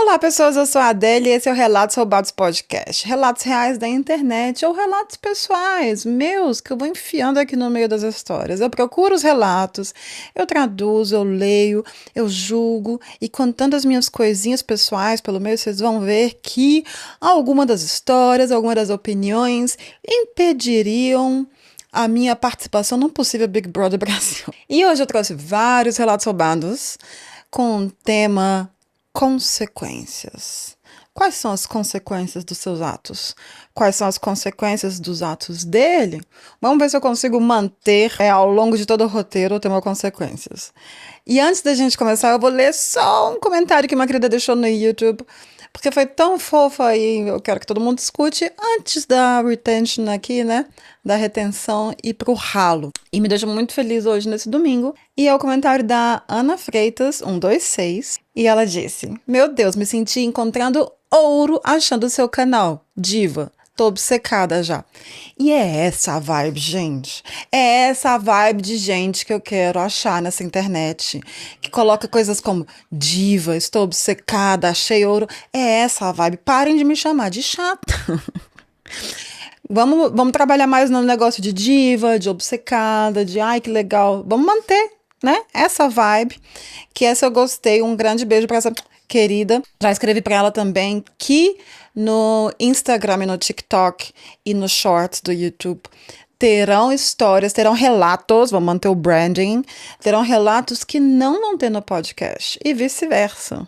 Olá, pessoas, eu sou a Adélia e esse é o Relatos Roubados Podcast. Relatos reais da internet ou relatos pessoais, meus, que eu vou enfiando aqui no meio das histórias. Eu procuro os relatos, eu traduzo, eu leio, eu julgo e contando as minhas coisinhas pessoais pelo meio, vocês vão ver que alguma das histórias, alguma das opiniões impediriam a minha participação num possível Big Brother Brasil. E hoje eu trouxe vários relatos roubados com o tema consequências. Quais são as consequências dos seus atos? Quais são as consequências dos atos dele? Vamos ver se eu consigo manter ao longo de todo o roteiro o tema consequências. E antes da gente começar, eu vou ler só um comentário que uma querida deixou no YouTube, porque foi tão fofa e eu quero que todo mundo escute antes da retention aqui, né? Da retenção e pro ralo. E me deixa muito feliz hoje, nesse domingo. E é o comentário da Ana Freitas, 126. E ela disse: Meu Deus, me senti encontrando ouro achando o seu canal. Diva. Tô obcecada já. E é essa a vibe, gente. É essa a vibe de gente que eu quero achar nessa internet. Que coloca coisas como diva, estou obcecada, achei ouro. É essa a vibe. Parem de me chamar de chata. Vamos trabalhar mais no negócio de diva, de obcecada, de ai que legal. Vamos manter, né? Essa vibe. Que essa eu gostei. Um grande beijo para essa querida. Já escrevi para ela também que no Instagram e no TikTok e no Shorts do YouTube terão histórias, terão relatos, vamos manter o branding, terão relatos que não vão ter no podcast e vice-versa.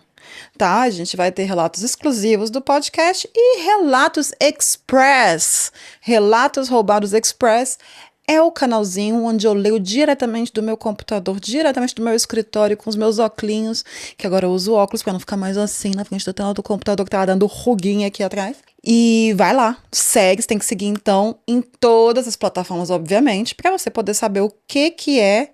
Tá? A gente vai ter relatos exclusivos do podcast e relatos express. Relatos roubados express é o canalzinho onde eu leio diretamente do meu computador, diretamente do meu escritório, com os meus óculos, que agora eu uso óculos para não ficar mais assim na frente da tela do computador que tá dando ruguinha aqui atrás. E vai lá, segue, você tem que seguir então em todas as plataformas, obviamente, para você poder saber o que é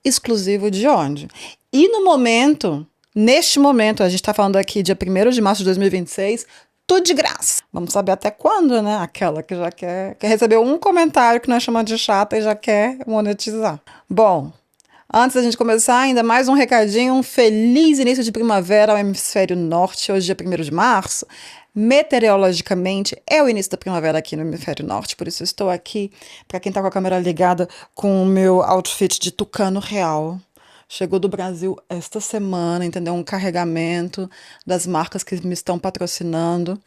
exclusivo de onde. E no momento, neste momento, a gente tá falando aqui dia 1º de março de 2026, tudo de graça. Vamos saber até quando, né? Aquela que já quer receber um comentário que não é chamado de chata e já quer monetizar. Bom, antes da gente começar, ainda mais um recadinho, um feliz início de primavera ao hemisfério norte, hoje dia 1º de março. Meteorologicamente, é o início da primavera aqui no hemisfério norte, por isso estou aqui, para quem tá com a câmera ligada, com o meu outfit de tucano real. Chegou do Brasil esta semana, entendeu? Um carregamento das marcas que me estão patrocinando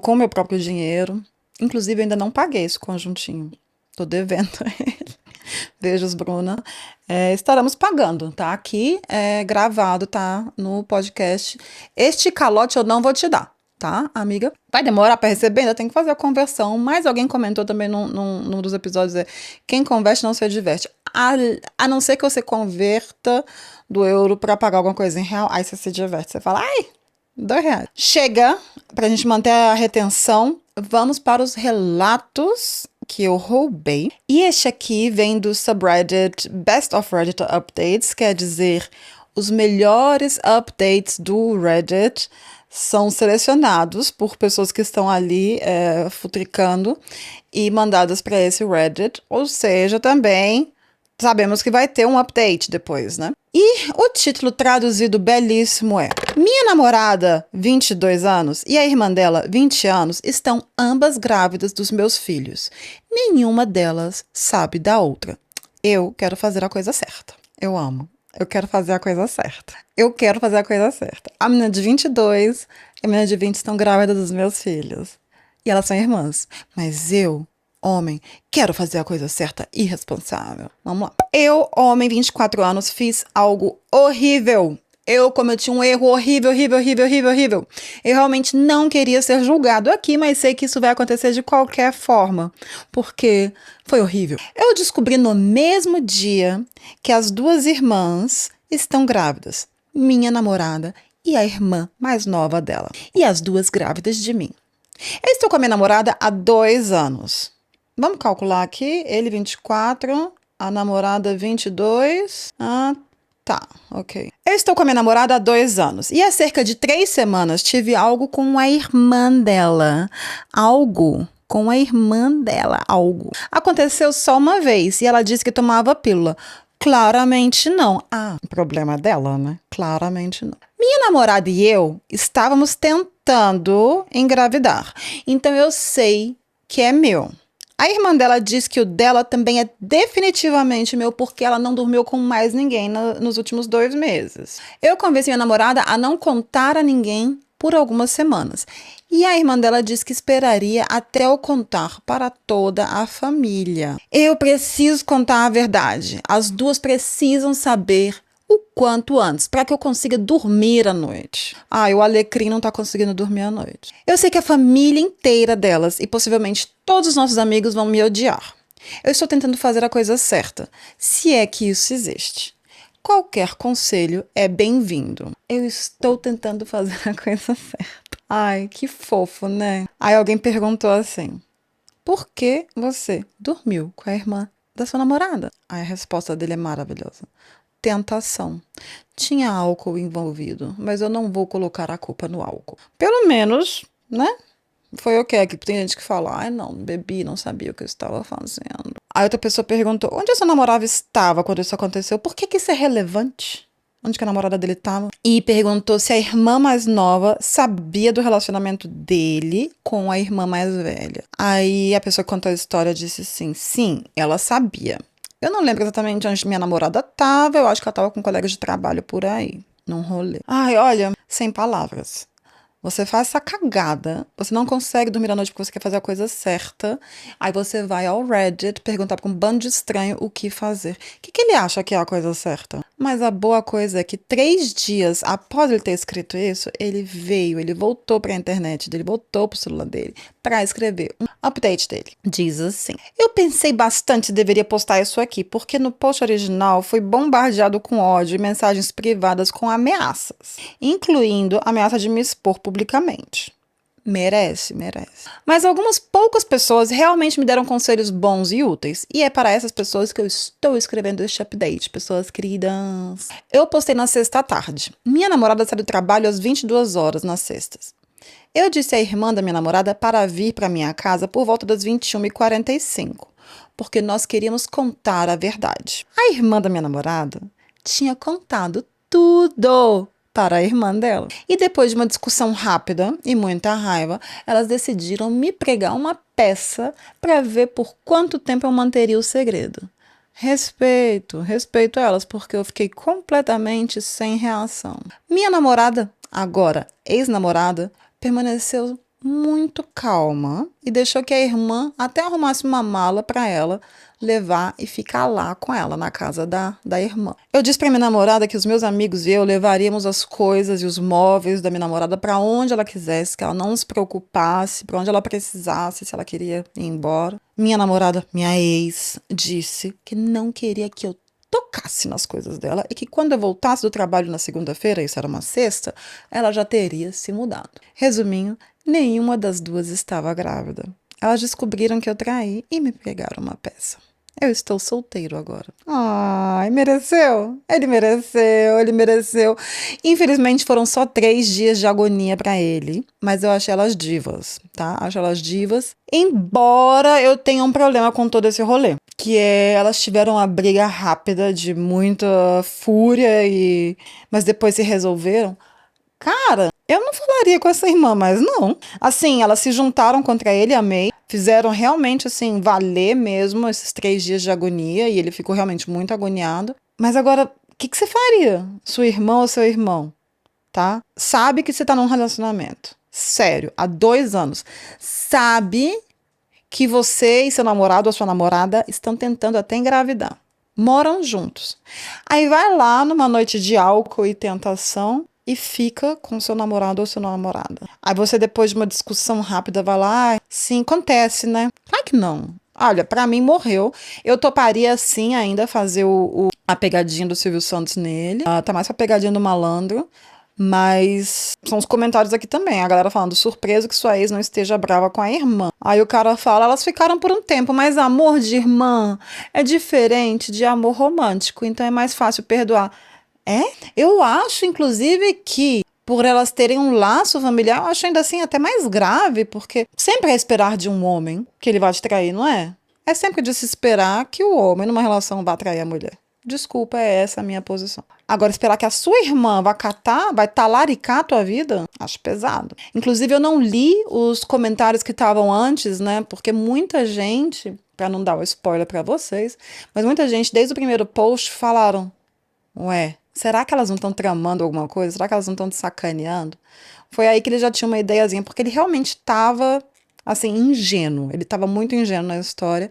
com o meu próprio dinheiro. Inclusive, ainda não paguei esse conjuntinho. Tô devendo ele. Beijos, Bruna. Estaremos pagando, tá? Aqui gravado, tá? No podcast. Este calote eu não vou te dar, tá, amiga? Vai demorar para receber, ainda tem que fazer a conversão. Mas alguém comentou também num dos episódios, quem converte não se diverte. A não ser que você converta do euro para pagar alguma coisa em real, aí você se diverte. Você fala, ai, R$2. Chega, pra gente manter a retenção, vamos para os relatos que eu roubei. E este aqui vem do subreddit Best of Reddit Updates, quer dizer, os melhores updates do Reddit são selecionados por pessoas que estão ali futricando e mandadas para esse Reddit, ou seja, também sabemos que vai ter um update depois, né? E o título traduzido belíssimo é: Minha namorada, 22 anos, e a irmã dela, 20 anos, estão ambas grávidas dos meus filhos. Nenhuma delas sabe da outra. Eu quero fazer a coisa certa. Eu amo. Eu quero fazer a coisa certa. Eu quero fazer a coisa certa. A menina de 22 e a menina de 20 estão grávidas dos meus filhos. E elas são irmãs. Mas eu, homem, quero fazer a coisa certa e responsável. Vamos lá. Eu, homem, 24 anos, fiz algo horrível. Eu cometi um erro horrível. Eu realmente não queria ser julgado aqui, mas sei que isso vai acontecer de qualquer forma, porque foi horrível. Eu descobri no mesmo dia que as duas irmãs estão grávidas, minha namorada e a irmã mais nova dela, e as duas grávidas de mim. Eu estou com a minha namorada há 2 anos. Vamos calcular aqui, ele 24, a namorada 22, tá, ok. Eu estou com a minha namorada há 2 anos e há cerca de 3 semanas tive algo com a irmã dela. Algo. Aconteceu só uma vez e ela disse que tomava pílula. Claramente não. Ah, o problema é dela, né? Claramente não. Minha namorada e eu estávamos tentando engravidar. Então eu sei que é meu. A irmã dela diz que o dela também é definitivamente meu porque ela não dormiu com mais ninguém nos últimos 2 meses. Eu convenci minha namorada a não contar a ninguém por algumas semanas. E a irmã dela diz que esperaria até eu contar para toda a família. Eu preciso contar a verdade. As duas precisam saber o quanto antes, para que eu consiga dormir à noite. Ah, o Alecrim não tá conseguindo dormir à noite. Eu sei que a família inteira delas e possivelmente todos os nossos amigos vão me odiar. Eu estou tentando fazer a coisa certa, se é que isso existe. Qualquer conselho é bem-vindo. Eu estou tentando fazer a coisa certa. Ai, que fofo, né? Aí alguém perguntou assim: por que você dormiu com a irmã da sua namorada? Aí a resposta dele é maravilhosa. Tentação. Tinha álcool envolvido, mas eu não vou colocar a culpa no álcool. Pelo menos, né? Foi ok. Aqui tem gente que fala, ai não, bebi, não sabia o que eu estava fazendo. Aí outra pessoa perguntou, onde essa namorada estava quando isso aconteceu? Por que que isso é relevante? Onde que a namorada dele estava? E perguntou se a irmã mais nova sabia do relacionamento dele com a irmã mais velha. Aí a pessoa que contou a história disse assim, sim, ela sabia. Eu não lembro exatamente onde minha namorada estava, eu acho que ela estava com colegas de trabalho por aí, num rolê. Ai, olha, sem palavras. Você faz essa cagada, você não consegue dormir à noite porque você quer fazer a coisa certa, aí você vai ao Reddit perguntar para um bando de estranho o que fazer. O que ele acha que é a coisa certa? Mas a boa coisa é que 3 dias após ele ter escrito isso, ele voltou para a internet dele, voltou pro celular dele para escrever um update dele. Diz assim: eu pensei bastante se deveria postar isso aqui, porque no post original fui bombardeado com ódio e mensagens privadas com ameaças, incluindo ameaça de me expor publicamente. Merece, merece. Mas algumas poucas pessoas realmente me deram conselhos bons e úteis. E é para essas pessoas que eu estou escrevendo este update, pessoas queridas. Eu postei na sexta à tarde. Minha namorada sai do trabalho às 22 horas nas sextas. Eu disse à irmã da minha namorada para vir para minha casa por volta das 21h45, porque nós queríamos contar a verdade. A irmã da minha namorada tinha contado tudo para a irmã dela. E depois de uma discussão rápida e muita raiva, elas decidiram me pregar uma peça para ver por quanto tempo eu manteria o segredo. Respeito elas, porque eu fiquei completamente sem reação. Minha namorada, agora ex-namorada, permaneceu muito calma e deixou que a irmã até arrumasse uma mala para ela levar e ficar lá com ela, na casa da irmã. Eu disse para minha namorada que os meus amigos e eu levaríamos as coisas e os móveis da minha namorada para onde ela quisesse, que ela não se preocupasse, para onde ela precisasse, se ela queria ir embora. Minha namorada, minha ex, disse que não queria que eu tocasse nas coisas dela e que quando eu voltasse do trabalho na segunda-feira, isso era uma sexta, ela já teria se mudado. Resumindo, nenhuma das duas estava grávida. Elas descobriram que eu traí e me pegaram uma peça. Eu estou solteiro agora. Ai, mereceu? Ele mereceu. Infelizmente foram só 3 dias de agonia pra ele, mas eu achei elas divas, tá? Acho elas divas. Embora eu tenha um problema com todo esse rolê, que é elas tiveram uma briga rápida de muita fúria mas depois se resolveram. Cara, eu não falaria com essa irmã, mas não. Assim, elas se juntaram contra ele, amei. Fizeram realmente, assim, valer mesmo esses 3 dias de agonia. E ele ficou realmente muito agoniado. Mas agora, o que você faria? Sua irmã ou seu irmão? Tá? Sabe que você tá num relacionamento. Sério, há 2 anos. Sabe que você e seu namorado ou sua namorada estão tentando até engravidar. Moram juntos. Aí vai lá numa noite de álcool e tentação e fica com seu namorado ou sua namorada. Aí você, depois de uma discussão rápida, vai lá, sim, acontece, né? Claro que não. Olha, pra mim morreu. Eu toparia sim ainda fazer a pegadinha do Silvio Santos nele. Tá mais pra pegadinha do malandro. Mas são os comentários aqui também. A galera falando, surpreso que sua ex não esteja brava com a irmã. Aí o cara fala, elas ficaram por um tempo, mas amor de irmã é diferente de amor romântico, então é mais fácil perdoar. É? Eu acho, inclusive, que por elas terem um laço familiar, eu acho ainda assim até mais grave, porque sempre é esperar de um homem que ele vai te trair, não é? É sempre de se esperar que o homem numa relação vá trair a mulher. Desculpa, é essa a minha posição. Agora, esperar que a sua irmã vá catar, vai talaricar a tua vida, acho pesado. Inclusive, eu não li os comentários que estavam antes, né? Porque muita gente, para não dar o spoiler para vocês, mas muita gente, desde o primeiro post, falaram: ué, será que elas não estão tramando alguma coisa? Será que elas não estão te sacaneando? Foi aí que ele já tinha uma ideiazinha, porque ele realmente estava, assim, ingênuo. Ele estava muito ingênuo na história.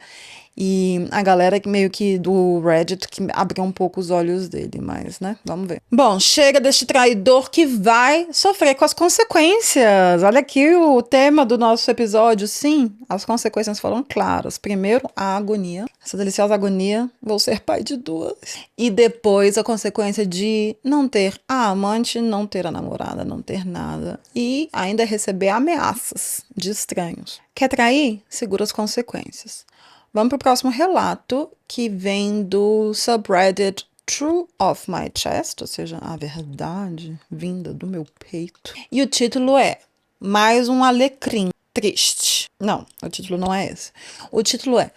E a galera meio que do Reddit que abriu um pouco os olhos dele, mas, né, vamos ver. Bom, chega deste traidor que vai sofrer com as consequências. Olha aqui o tema do nosso episódio. Sim, as consequências foram claras. Primeiro, a agonia. Essa deliciosa agonia, vou ser pai de duas. E depois a consequência de não ter a amante, não ter a namorada, não ter nada. E ainda receber ameaças de estranhos. Quer trair? Segura as consequências. Vamos para o próximo relato, que vem do subreddit True of My Chest, ou seja, a verdade vinda do meu peito. E o título é Mais um Alecrim Triste. Não, o título não é esse. O título é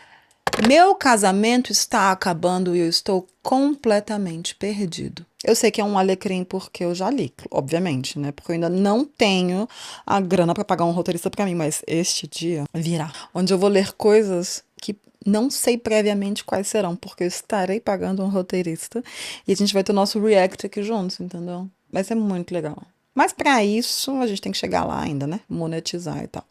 Meu casamento está acabando e eu estou completamente perdido. Eu sei que é um alecrim porque eu já li, obviamente, né? Porque eu ainda não tenho a grana para pagar um roteirista para mim, mas este dia virá, onde eu vou ler coisas que não sei previamente quais serão, porque eu estarei pagando um roteirista e a gente vai ter o nosso react aqui juntos, entendeu? Vai ser muito legal. Mas para isso, a gente tem que chegar lá ainda, né? Monetizar e tal.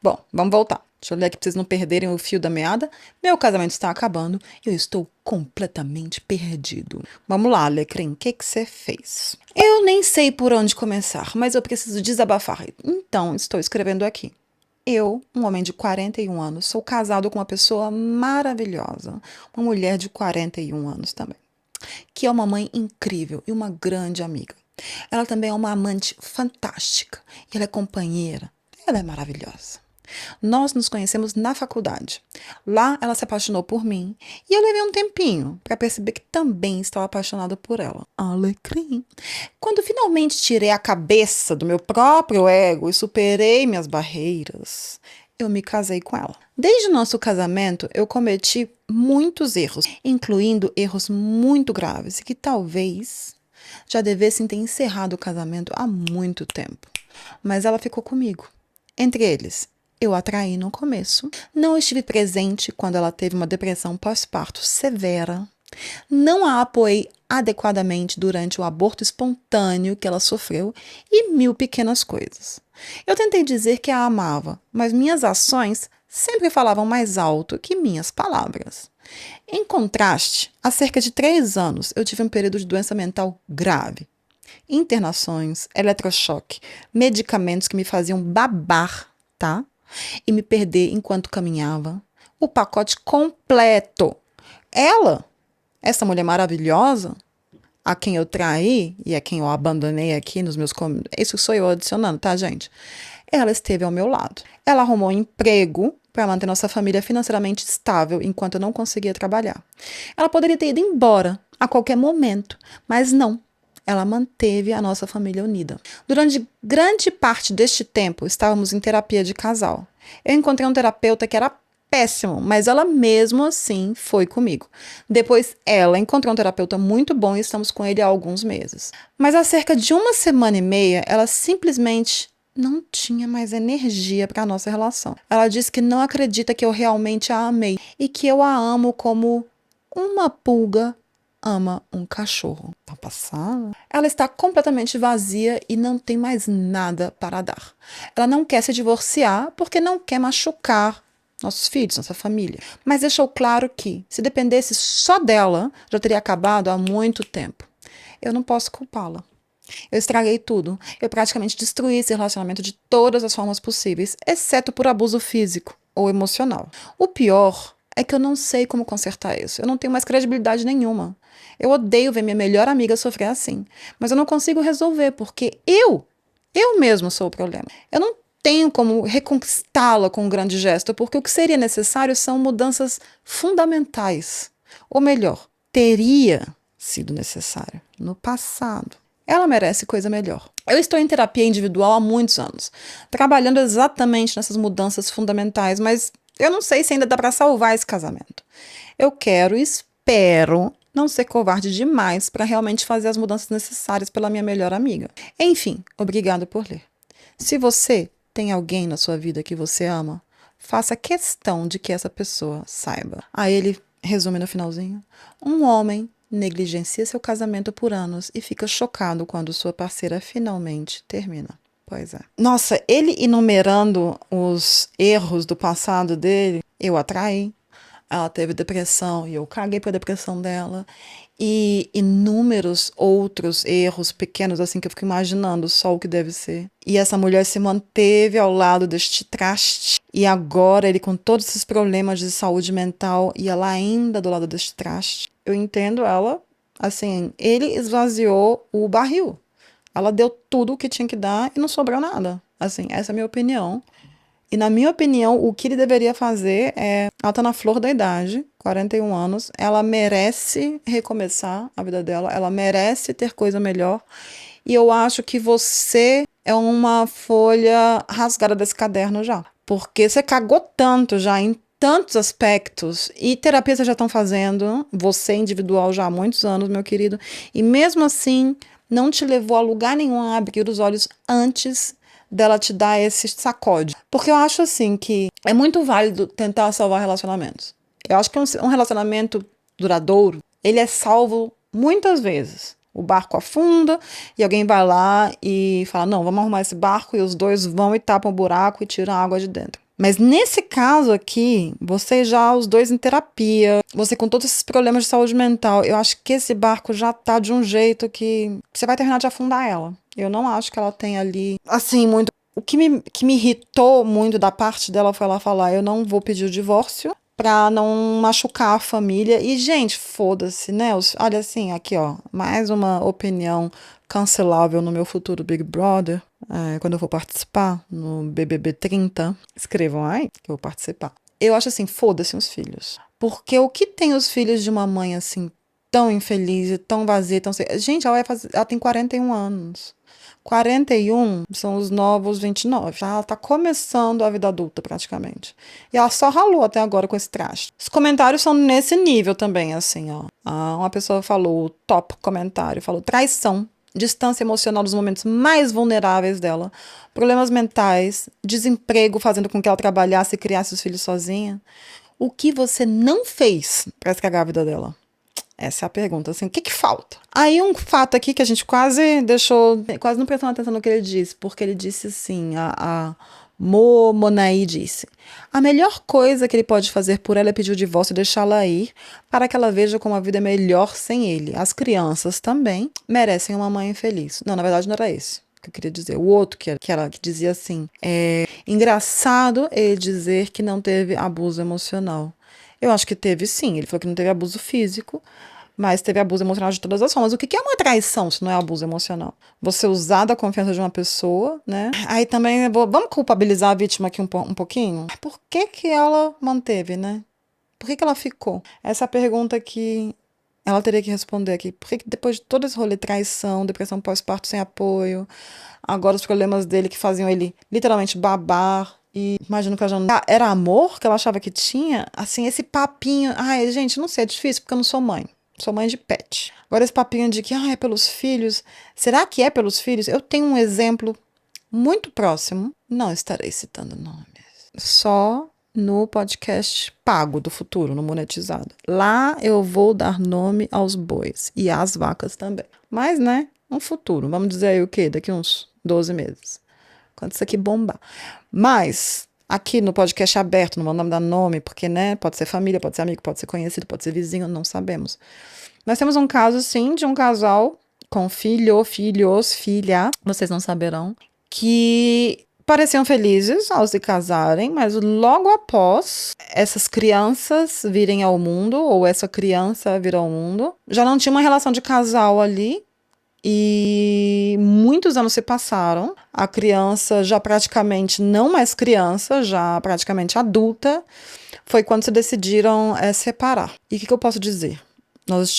Bom, vamos voltar. Deixa eu ler aqui pra vocês não perderem o fio da meada. Meu casamento está acabando e eu estou completamente perdido. Vamos lá, Alecrim, o que você fez? Eu nem sei por onde começar, mas eu preciso desabafar. Então, estou escrevendo aqui. Eu, um homem de 41 anos, sou casado com uma pessoa maravilhosa, uma mulher de 41 anos também, que é uma mãe incrível e uma grande amiga. Ela também é uma amante fantástica e ela é companheira. Ela é maravilhosa. Nós nos conhecemos na faculdade. Lá ela se apaixonou por mim e eu levei um tempinho para perceber que também estava apaixonada por ela. Alecrim. Quando finalmente tirei a cabeça do meu próprio ego e superei minhas barreiras, eu me casei com ela. Desde o nosso casamento, eu cometi muitos erros, incluindo erros muito graves e que talvez já devessem ter encerrado o casamento há muito tempo. Mas ela ficou comigo. Entre eles, eu a traí no começo, não estive presente quando ela teve uma depressão pós-parto severa, não a apoiei adequadamente durante o aborto espontâneo que ela sofreu e mil pequenas coisas. Eu tentei dizer que a amava, mas minhas ações sempre falavam mais alto que minhas palavras. Em contraste, há cerca de 3 anos eu tive um período de doença mental grave. Internações, eletrochoque, medicamentos que me faziam babar, tá? E me perder enquanto caminhava. O pacote completo. Ela, essa mulher maravilhosa, a quem eu traí e a quem eu abandonei aqui nos meus... Isso sou eu adicionando, tá, gente? Ela esteve ao meu lado. Ela arrumou um emprego para manter nossa família financeiramente estável enquanto eu não conseguia trabalhar. Ela poderia ter ido embora a qualquer momento, mas não. Ela manteve a nossa família unida. Durante grande parte deste tempo, estávamos em terapia de casal. Eu encontrei um terapeuta que era péssimo, mas ela mesmo assim foi comigo. Depois, ela encontrou um terapeuta muito bom e estamos com ele há alguns meses. Mas há cerca de 1 semana e meia, ela simplesmente não tinha mais energia para a nossa relação. Ela disse que não acredita que eu realmente a amei e que eu a amo como uma pulga ama um cachorro. Tá passada? Ela está completamente vazia e não tem mais nada para dar. Ela não quer se divorciar porque não quer machucar nossos filhos, nossa família. Mas deixou claro que, se dependesse só dela, já teria acabado há muito tempo. Eu não posso culpá-la. Eu estraguei tudo. Eu praticamente destruí esse relacionamento de todas as formas possíveis, exceto por abuso físico ou emocional. O pior é que eu não sei como consertar isso. Eu não tenho mais credibilidade nenhuma. Eu odeio ver minha melhor amiga sofrer assim. Mas eu não consigo resolver, porque eu mesmo sou o problema. Eu não tenho como reconquistá-la com um grande gesto, porque o que seria necessário são mudanças fundamentais. Ou melhor, teria sido necessário no passado. Ela merece coisa melhor. Eu estou em terapia individual há muitos anos, trabalhando exatamente nessas mudanças fundamentais, mas eu não sei se ainda dá para salvar esse casamento. Eu quero e espero não ser covarde demais para realmente fazer as mudanças necessárias pela minha melhor amiga. Enfim, obrigado por ler. Se você tem alguém na sua vida que você ama, faça questão de que essa pessoa saiba. Aí ele resume no finalzinho: um homem negligencia seu casamento por anos e fica chocado quando sua parceira finalmente termina. Pois é. Nossa, ele enumerando os erros do passado dele, eu atraí. Ela teve depressão e eu caguei pra depressão dela. E inúmeros outros erros pequenos, assim, que eu fico imaginando só o que deve ser. E essa mulher se manteve ao lado deste traste. E agora ele com todos esses problemas de saúde mental e ela ainda do lado deste traste. Eu entendo ela, assim, ele esvaziou o barril. Ela deu tudo o que tinha que dar e não sobrou nada. Assim, essa é a minha opinião. E na minha opinião, o que ele deveria fazer é... Ela tá na flor da idade, 41 anos. Ela merece recomeçar a vida dela. Ela merece ter coisa melhor. E eu acho que você é uma folha rasgada desse caderno já. Porque você cagou tanto já em tantos aspectos. E terapia vocês já estão fazendo. Você individual já há muitos anos, meu querido. E mesmo assim, não te levou a lugar nenhum a abrir os olhos antes dela te dar esse sacode. Porque eu acho assim que é muito válido tentar salvar relacionamentos. Eu acho que um relacionamento duradouro, ele é salvo muitas vezes. O barco afunda e alguém vai lá e fala, não, vamos arrumar esse barco, e os dois vão e tapam o buraco e tiram a água de dentro. Mas nesse caso aqui, você já, os dois em terapia, você com todos esses problemas de saúde mental, eu acho que esse barco já tá de um jeito que você vai terminar de afundar ela. Eu não acho que ela tenha ali, assim, muito... O que me irritou muito da parte dela foi ela falar, eu não vou pedir o divórcio pra não machucar a família. E, gente, foda-se, né? Olha assim, aqui, ó, mais uma opinião cancelável no meu futuro Big Brother. Quando eu for participar no BBB 30, escrevam aí que eu vou participar. Eu acho assim, foda-se os filhos. Porque o que tem os filhos de uma mãe assim, tão infeliz, tão vazia, tão... Gente, ela tem 41 anos. 41 são os novos 29. Ela tá começando a vida adulta, praticamente. E ela só ralou até agora com esse traste. Os comentários são nesse nível também, assim, ó. Uma pessoa falou, o top comentário, falou traição, distância emocional nos momentos mais vulneráveis dela, problemas mentais, desemprego fazendo com que ela trabalhasse e criasse os filhos sozinha. O que você não fez para estragar a vida dela? Essa é a pergunta, assim, o que falta? Aí um fato aqui que a gente quase não prestou atenção no que ele disse, porque ele disse assim, a Monaí disse, a melhor coisa que ele pode fazer por ela é pedir o divórcio e deixá-la ir, para que ela veja como a vida é melhor sem ele. As crianças também merecem uma mãe feliz. Não, na verdade não era esse que eu queria dizer. O outro que dizia assim, engraçado ele dizer que não teve abuso emocional. Eu acho que teve sim, ele falou que não teve abuso físico, mas teve abuso emocional de todas as formas. O que é uma traição se não é abuso emocional? Você usar da confiança de uma pessoa, né? Aí também, vamos culpabilizar a vítima aqui um pouquinho? Por que ela manteve, né? Por que ela ficou? Essa é a pergunta que ela teria que responder aqui. Por que depois de todo esse rolê, traição, depressão pós-parto sem apoio, agora os problemas dele que faziam ele literalmente babar, e imagino que ela já não... Era amor que ela achava que tinha? Assim, esse papinho... Ai, gente, não sei, é difícil porque eu não sou mãe. Sou mãe de pet. Agora esse papinho de que é pelos filhos. Será que é pelos filhos? Eu tenho um exemplo muito próximo. Não estarei citando nomes. Só no podcast pago do futuro, no monetizado. Lá eu vou dar nome aos bois e às vacas também. Mas, né, no futuro. Vamos dizer aí o quê? Daqui uns 12 meses. Quando isso aqui bombar. Mas, aqui no podcast aberto, não vamos dar nome, porque, né, pode ser família, pode ser amigo, pode ser conhecido, pode ser vizinho, não sabemos. Nós temos um caso, sim, de um casal com filhos, filha, vocês não saberão, que pareciam felizes ao se casarem, mas logo após essas crianças virem ao mundo, ou essa criança vir ao mundo, já não tinha uma relação de casal ali, e muitos anos se passaram, a criança já praticamente não mais criança, já praticamente adulta, foi quando se decidiram separar. E o que eu posso dizer? Nós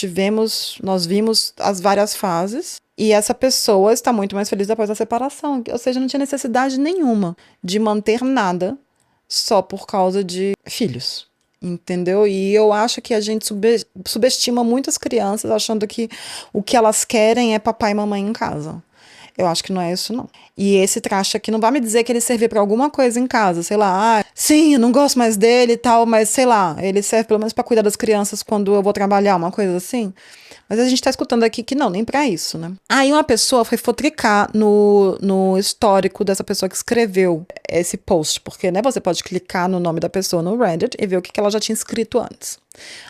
vimos as várias fases, e essa pessoa está muito mais feliz depois da separação, ou seja, não tinha necessidade nenhuma de manter nada só por causa de filhos. entendeu? E eu acho que a gente subestima muitas crianças achando que o que elas querem é papai e mamãe em casa. Eu acho que não é isso, não. E esse traste aqui não vai me dizer que ele servir pra alguma coisa em casa, sei lá, sim, eu não gosto mais dele e tal, mas sei lá, ele serve pelo menos pra cuidar das crianças quando eu vou trabalhar, uma coisa assim. Mas a gente tá escutando aqui que não, nem pra isso, né? Aí uma pessoa foi fotricar no histórico dessa pessoa que escreveu esse post, porque, né, você pode clicar no nome da pessoa no Reddit e ver o que ela já tinha escrito antes.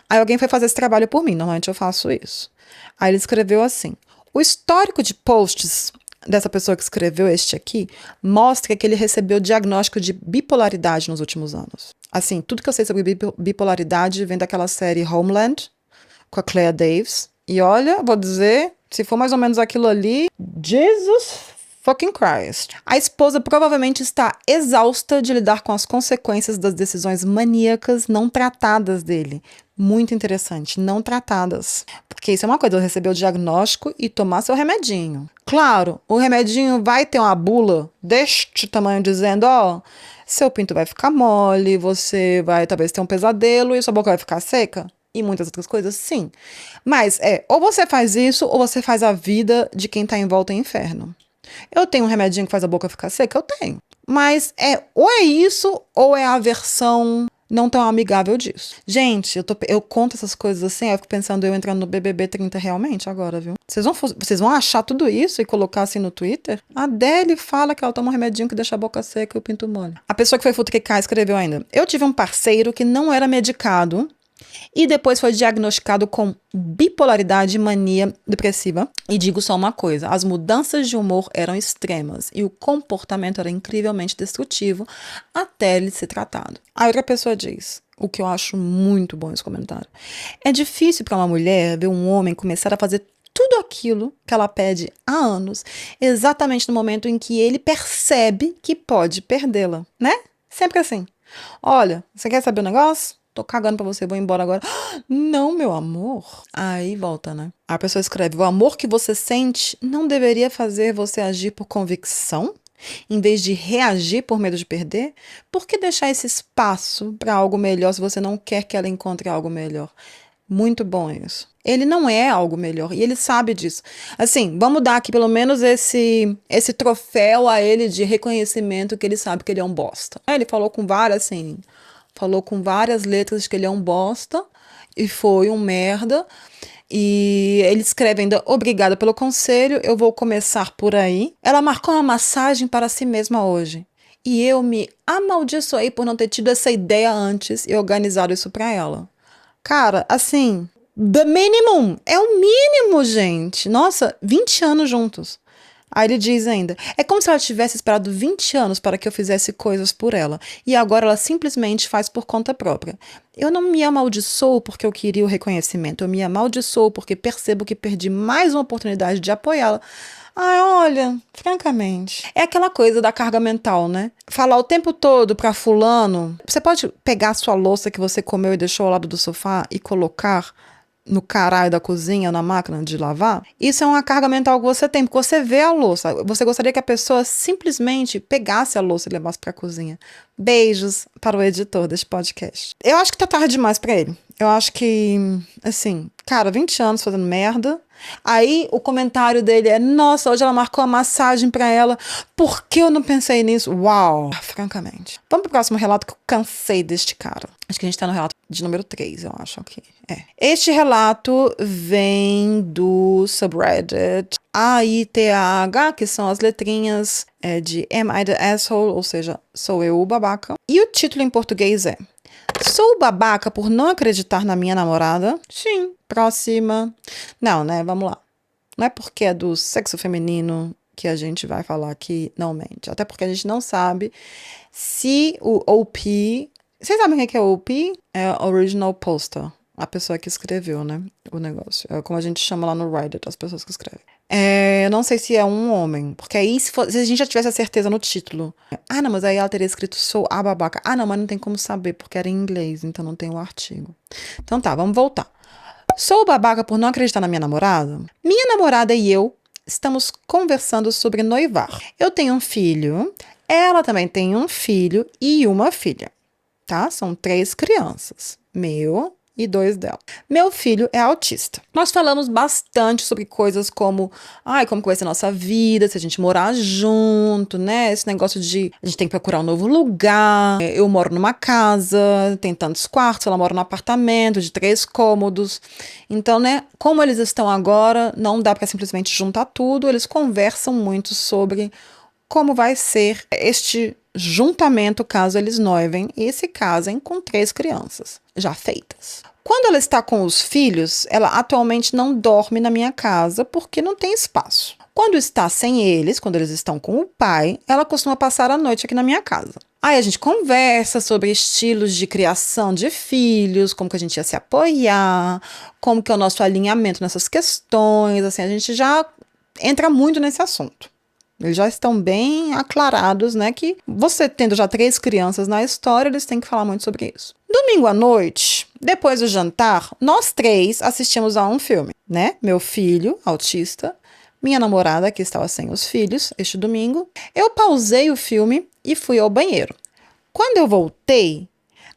Aí alguém foi fazer esse trabalho por mim, normalmente eu faço isso. Aí ele escreveu assim: o histórico de posts dessa pessoa que escreveu este aqui mostra que ele recebeu diagnóstico de bipolaridade nos últimos anos. Assim, tudo que eu sei sobre bipolaridade vem daquela série Homeland, com a Claire Davis. E olha, vou dizer, se for mais ou menos aquilo ali, Jesus fucking Christ. A esposa provavelmente está exausta de lidar com as consequências das decisões maníacas não tratadas dele. Muito interessante, não tratadas. Porque isso é uma coisa, receber o diagnóstico e tomar seu remedinho. Claro, o remedinho vai ter uma bula deste tamanho dizendo, ó, seu pinto vai ficar mole, você vai talvez ter um pesadelo e sua boca vai ficar seca. E muitas outras coisas, sim. Mas ou você faz isso, ou você faz a vida de quem tá em volta ao inferno. Eu tenho um remedinho que faz a boca ficar seca? Eu tenho. Mas ou é isso, ou é a versão não tão amigável disso. Gente, eu conto essas coisas assim, eu fico pensando eu entrando no BBB 30 realmente agora, viu? Vocês vão achar tudo isso e colocar assim no Twitter? A Adele fala que ela toma um remedinho que deixa a boca seca e o pinto mole. A pessoa que foi futricar escreveu ainda: eu tive um parceiro que não era medicado e depois foi diagnosticado com bipolaridade e mania depressiva. E digo só uma coisa, as mudanças de humor eram extremas e o comportamento era incrivelmente destrutivo até ele ser tratado. A outra pessoa diz, o que eu acho muito bom esse comentário: é difícil para uma mulher ver um homem começar a fazer tudo aquilo que ela pede há anos, exatamente no momento em que ele percebe que pode perdê-la, né? Sempre assim. Olha, você quer saber um negócio? Tô cagando pra você, vou embora agora. Não, meu amor. Aí volta, né? A pessoa escreve: o amor que você sente não deveria fazer você agir por convicção, em vez de reagir por medo de perder? Por que deixar esse espaço para algo melhor se você não quer que ela encontre algo melhor? Muito bom isso. Ele não é algo melhor e ele sabe disso. Assim, vamos dar aqui pelo menos esse troféu a ele de reconhecimento que ele sabe que ele é um bosta. Ele falou com várias letras que ele é um bosta e foi um merda. E ele escreve ainda: obrigada pelo conselho, eu vou começar por aí. Ela marcou uma massagem para si mesma hoje. E eu me amaldiçoei por não ter tido essa ideia antes e organizado isso para ela. Cara, assim, the minimum. É o mínimo, gente. Nossa, 20 anos juntos. Aí ele diz ainda: é como se ela tivesse esperado 20 anos para que eu fizesse coisas por ela, e agora ela simplesmente faz por conta própria. Eu não me amaldiçoo porque eu queria o reconhecimento, eu me amaldiçoo porque percebo que perdi mais uma oportunidade de apoiá-la. Ai, olha, francamente, é aquela coisa da carga mental, né? Falar o tempo todo pra fulano: você pode pegar a sua louça que você comeu e deixou ao lado do sofá e colocar no caralho da cozinha, na máquina de lavar? Isso é uma carga mental que você tem, porque você vê a louça. Você gostaria que a pessoa simplesmente pegasse a louça e levasse pra cozinha. Beijos para o editor desse podcast. Eu acho que tá tarde demais pra ele. Eu acho que, assim, cara, 20 anos fazendo merda. Aí o comentário dele é: nossa, hoje ela marcou a massagem pra ela. Por que eu não pensei nisso? Uau, francamente. Vamos pro próximo relato que eu cansei deste cara. Acho que a gente tá no relato de número 3, eu acho que é. Este relato vem do subreddit AITAH, que são as letrinhas de Am I the Asshole, ou seja, sou eu o babaca. E o título em português é: sou babaca por não acreditar na minha namorada? Sim. Próxima. Não, né? Vamos lá. Não é porque é do sexo feminino que a gente vai falar que não mente. Até porque a gente não sabe se o OP... Vocês sabem o que é OP? É Original Poster. A pessoa que escreveu, né? O negócio. É como a gente chama lá no Reddit, as pessoas que escrevem. Eu não sei se é um homem, porque aí se a gente já tivesse a certeza no título. Ah, não, mas aí ela teria escrito sou a babaca. Ah, não, mas não tem como saber, porque era em inglês, então não tem o artigo. Então tá, vamos voltar. Sou babaca por não acreditar na minha namorada? Minha namorada e eu estamos conversando sobre noivar. Eu tenho um filho, ela também tem um filho e uma filha. tá? São 3 crianças, meu e 2 dela. Meu filho é autista. Nós falamos bastante sobre coisas como, como que vai ser a nossa vida, se a gente morar junto, né? Esse negócio de a gente tem que procurar um novo lugar. Eu moro numa casa, tem tantos quartos, ela mora num apartamento de 3 cômodos. Então, né, como eles estão agora, não dá para simplesmente juntar tudo, eles conversam muito sobre como vai ser este juntamento caso eles noivem e se casem com 3 crianças já feitas. Quando ela está com os filhos, ela atualmente não dorme na minha casa porque não tem espaço. Quando está sem eles, quando eles estão com o pai, ela costuma passar a noite aqui na minha casa. Aí a gente conversa sobre estilos de criação de filhos, como que a gente ia se apoiar, como que é o nosso alinhamento nessas questões, assim, a gente já entra muito nesse assunto. Eles já estão bem aclarados, né, que você tendo já 3 crianças na história, eles têm que falar muito sobre isso. Domingo à noite, depois do jantar, nós 3 assistimos a um filme, né? Meu filho, autista, minha namorada, que estava sem os filhos, este domingo. Eu pausei o filme e fui ao banheiro. Quando eu voltei,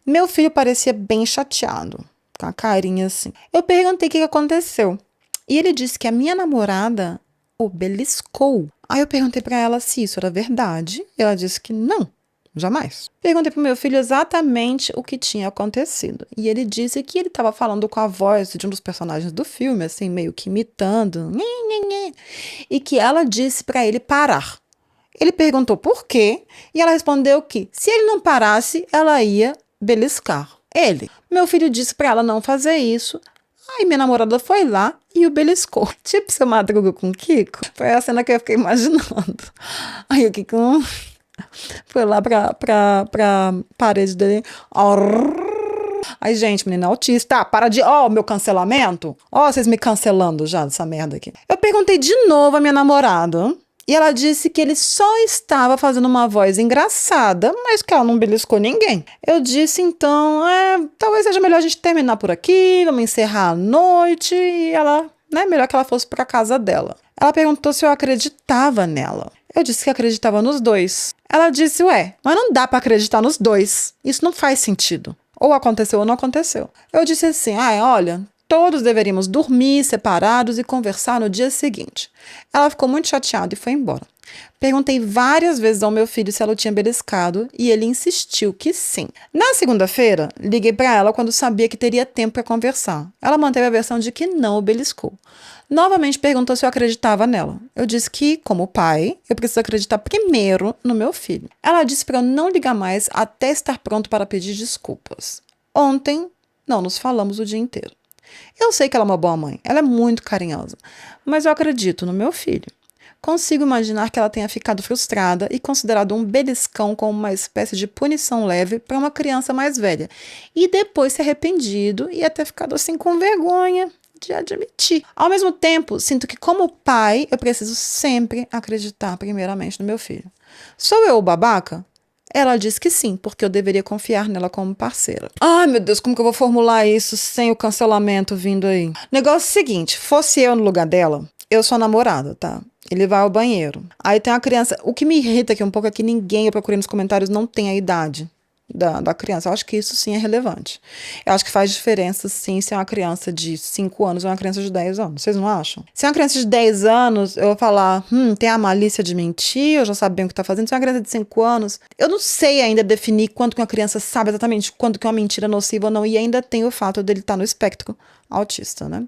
meu filho parecia bem chateado, com a carinha assim. Eu perguntei o que aconteceu. E ele disse que a minha namorada o beliscou. Aí eu perguntei pra ela se isso era verdade. E ela disse que não, jamais. Perguntei pro meu filho exatamente o que tinha acontecido. E ele disse que ele estava falando com a voz de um dos personagens do filme, assim, meio que imitando. E que ela disse pra ele parar. Ele perguntou por quê. E ela respondeu que se ele não parasse, ela ia beliscar ele. Meu filho disse pra ela não fazer isso. Aí minha namorada foi lá e o beliscou. Tipo seu Madruga com o Kiko. Foi a cena que eu fiquei imaginando. Aí o Kiko foi lá pra parede dele. Aí, gente, menina autista, para de... meu cancelamento. Vocês me cancelando já dessa merda aqui. Eu perguntei de novo à minha namorada. E ela disse que ele só estava fazendo uma voz engraçada, mas que ela não beliscou ninguém. Eu disse, então, talvez seja melhor a gente terminar por aqui, vamos encerrar a noite. E ela, né, melhor que ela fosse para casa dela. Ela perguntou se eu acreditava nela. Eu disse que acreditava nos 2. Ela disse, mas não dá para acreditar nos 2. Isso não faz sentido. Ou aconteceu ou não aconteceu. Eu disse assim, olha... Todos deveríamos dormir separados e conversar no dia seguinte. Ela ficou muito chateada e foi embora. Perguntei várias vezes ao meu filho se ela o tinha beliscado e ele insistiu que sim. Na segunda-feira, liguei para ela quando sabia que teria tempo para conversar. Ela manteve a versão de que não o beliscou. Novamente perguntou se eu acreditava nela. Eu disse que, como pai, eu preciso acreditar primeiro no meu filho. Ela disse para eu não ligar mais até estar pronto para pedir desculpas. Ontem, não nos falamos o dia inteiro. Eu sei que ela é uma boa mãe, ela é muito carinhosa, mas eu acredito no meu filho. Consigo imaginar que ela tenha ficado frustrada e considerado um beliscão como uma espécie de punição leve para uma criança mais velha, e depois se arrependido e até ficado assim com vergonha de admitir. Ao mesmo tempo, sinto que como pai, eu preciso sempre acreditar primeiramente no meu filho. Sou eu o babaca? Ela disse que sim, porque eu deveria confiar nela como parceira. Ai, meu Deus, como que eu vou formular isso sem o cancelamento vindo aí? Negócio seguinte, fosse eu no lugar dela, eu sou a namorada, tá? Ele vai ao banheiro. Aí tem uma criança... O que me irrita aqui um pouco é que ninguém, eu procurei nos comentários, não tem a idade da criança. Eu acho que isso sim é relevante. Eu acho que faz diferença, sim, se é uma criança de 5 anos ou uma criança de 10 anos. Vocês não acham? Se é uma criança de 10 anos, eu vou falar, tem a malícia de mentir, eu já sabia bem o que tá fazendo. Se é uma criança de 5 anos, eu não sei ainda definir quanto que uma criança sabe exatamente quanto que uma mentira é nociva ou não. E ainda tem o fato dele estar no espectro autista, né?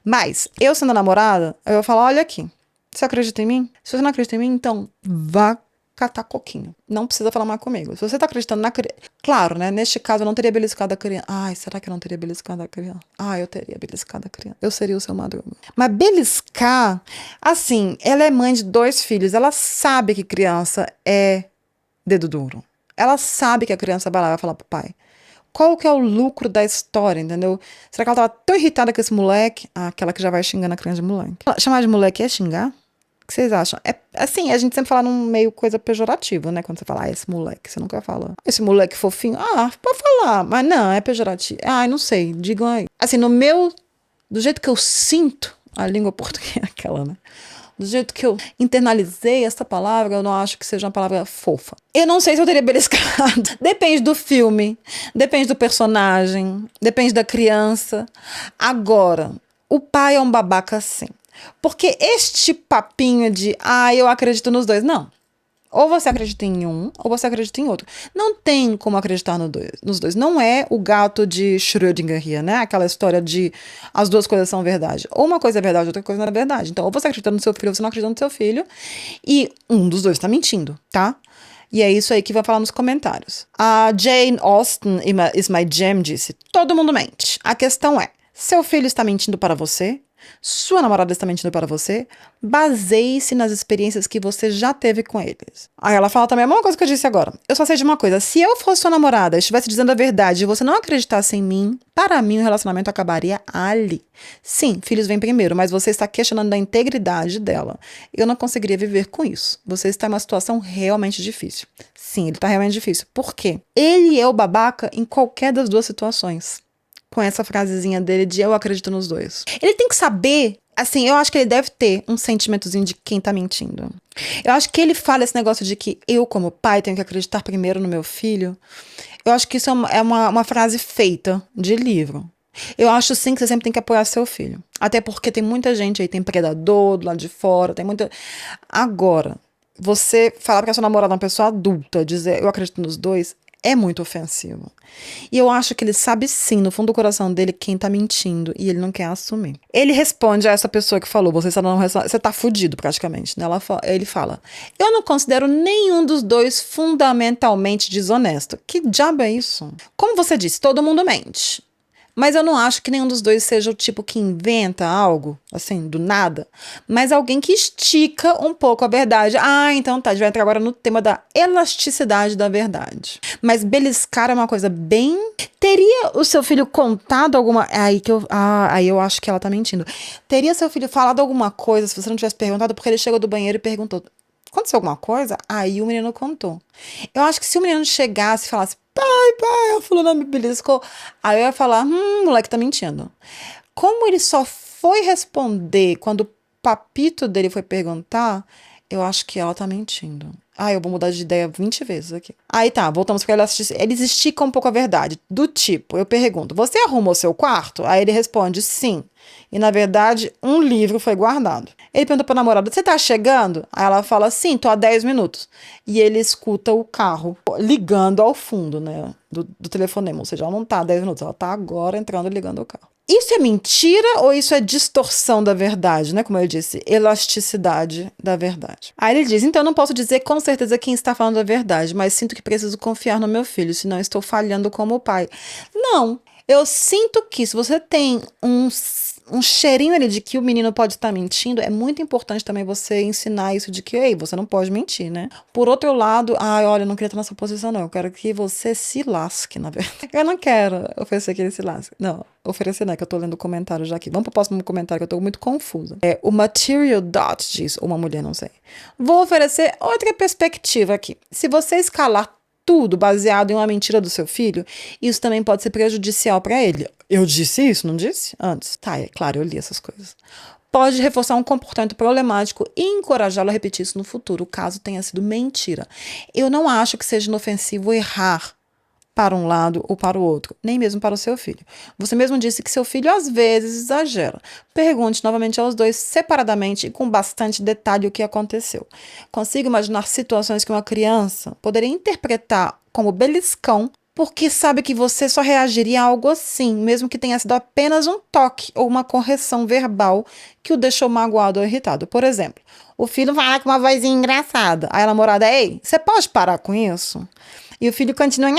Mas, eu sendo a namorada, eu vou falar, olha aqui, você acredita em mim? Se você não acredita em mim, então vá catar coquinho. Não precisa falar mais comigo. Se você tá acreditando na criança... Claro, né? Neste caso, eu não teria beliscado a criança. Ai, será que eu não teria beliscado a criança? Eu teria beliscado a criança. Eu seria o seu Madruga. Mas beliscar... Assim, ela é mãe de 2 filhos. Ela sabe que criança é dedo duro. Ela sabe que a criança vai lá e vai falar pro pai. Qual que é o lucro da história, entendeu? Será que ela tava tão irritada com esse moleque? Aquela que já vai xingando a criança de moleque. Chamar de moleque é xingar? O que vocês acham? Assim, a gente sempre fala num meio coisa pejorativa, né? Quando você fala, esse moleque, você nunca fala. Esse moleque fofinho, pode falar, mas não, é pejorativo. Não sei, digam aí. Assim, do jeito que eu sinto a língua portuguesa, aquela, né? do jeito que eu internalizei essa palavra, eu não acho que seja uma palavra fofa. Eu não sei se eu teria beliscado. Depende do filme, depende do personagem, depende da criança. Agora, o pai é um babaca sim. Porque este papinho de, eu acredito nos dois, não. Ou você acredita em um, ou você acredita em outro. Não tem como acreditar nos dois. Não é o gato de Schrödinger here, né? Aquela história de as duas coisas são verdade. Ou uma coisa é verdade, outra coisa não é verdade. Então, ou você acredita no seu filho, ou você não acredita no seu filho. E um dos dois tá mentindo, tá? E é isso aí que vai falar nos comentários. A Jane Austen is my gem disse, todo mundo mente. A questão é, seu filho está mentindo para você? Sua namorada está mentindo para você? Baseie-se nas experiências que você já teve com eles. Aí ela fala também a mesma coisa que eu disse agora. Eu só sei de uma coisa. Se eu fosse sua namorada e estivesse dizendo a verdade e você não acreditasse em mim, para mim o relacionamento acabaria ali. Sim, filhos vêm primeiro, mas você está questionando a integridade dela. Eu não conseguiria viver com isso. Você está em uma situação realmente difícil. Sim, ele está realmente difícil. Por quê? Ele é o babaca em qualquer das duas situações. Com essa frasezinha dele de eu acredito nos dois. Ele tem que saber, assim, eu acho que ele deve ter um sentimentozinho de quem tá mentindo. Eu acho que ele fala esse negócio de que eu, como pai, tenho que acreditar primeiro no meu filho. Eu acho que isso é uma frase feita de livro. Eu acho sim que você sempre tem que apoiar seu filho. Até porque tem muita gente aí, tem predador do lado de fora, tem muita... Agora, você falar pra sua namorada, uma pessoa adulta, dizer eu acredito nos dois, é muito ofensivo. E eu acho que ele sabe sim, no fundo do coração dele, quem tá mentindo. E ele não quer assumir. Ele responde a essa pessoa que falou, você tá fudido praticamente. Né? Ele fala, eu não considero nenhum dos dois fundamentalmente desonesto. Que diabo é isso? Como você disse, todo mundo mente. Mas eu não acho que nenhum dos dois seja o tipo que inventa algo, assim, do nada. Mas alguém que estica um pouco a verdade. Então tá, a gente vai entrar agora no tema da elasticidade da verdade. Mas beliscar é uma coisa bem... Teria o seu filho contado alguma... Aí eu acho que ela tá mentindo. Teria seu filho falado alguma coisa se você não tivesse perguntado, porque ele chegou do banheiro e perguntou... Aconteceu alguma coisa? Aí o menino contou. Eu acho que se o menino chegasse e falasse, pai, a fulana me beliscou, aí eu ia falar, o moleque tá mentindo. Como ele só foi responder quando o papito dele foi perguntar, eu acho que ela tá mentindo. Eu vou mudar de ideia 20 vezes aqui. Aí tá, voltamos pra eles esticam um pouco a verdade. Do tipo, eu pergunto, você arrumou seu quarto? Aí ele responde, sim. E na verdade, um livro foi guardado. Ele pergunta pra namorada, você tá chegando? Aí ela fala, sim, tô há 10 minutos. E ele escuta o carro ligando ao fundo, né, do telefonema. Ou seja, ela não tá há 10 minutos, ela tá agora entrando e ligando o carro. Isso é mentira ou isso é distorção da verdade, né? Como eu disse, elasticidade da verdade. Aí ele diz, então eu não posso dizer com certeza quem está falando a verdade, mas sinto que preciso confiar no meu filho, senão estou falhando como pai. Não, eu sinto que se você tem um cheirinho ali de que o menino pode estar mentindo, é muito importante também você ensinar isso de que, ei, você não pode mentir, né? Por outro lado, olha, eu não queria estar nessa posição, não. Eu quero que você se lasque, na verdade. Eu não quero oferecer que ele se lasque. Não, oferecer não, é que eu tô lendo o comentário já aqui. Vamos pro próximo comentário, que eu tô muito confusa. O Material Dot diz, ou uma mulher, não sei. Vou oferecer outra perspectiva aqui. Se você escalar tudo baseado em uma mentira do seu filho, isso também pode ser prejudicial para ele. Eu disse isso, não disse? Antes. Tá, é claro, eu li essas coisas. Pode reforçar um comportamento problemático e encorajá-lo a repetir isso no futuro, caso tenha sido mentira. Eu não acho que seja inofensivo errar para um lado ou para o outro, nem mesmo para o seu filho. Você mesmo disse que seu filho às vezes exagera. Pergunte novamente aos dois separadamente e com bastante detalhe o que aconteceu. Consigo imaginar situações que uma criança poderia interpretar como beliscão, porque sabe que você só reagiria a algo assim, mesmo que tenha sido apenas um toque ou uma correção verbal que o deixou magoado ou irritado. Por exemplo, o filho fala com uma vozinha engraçada. Aí a namorada, ei, você pode parar com isso? E o filho continua,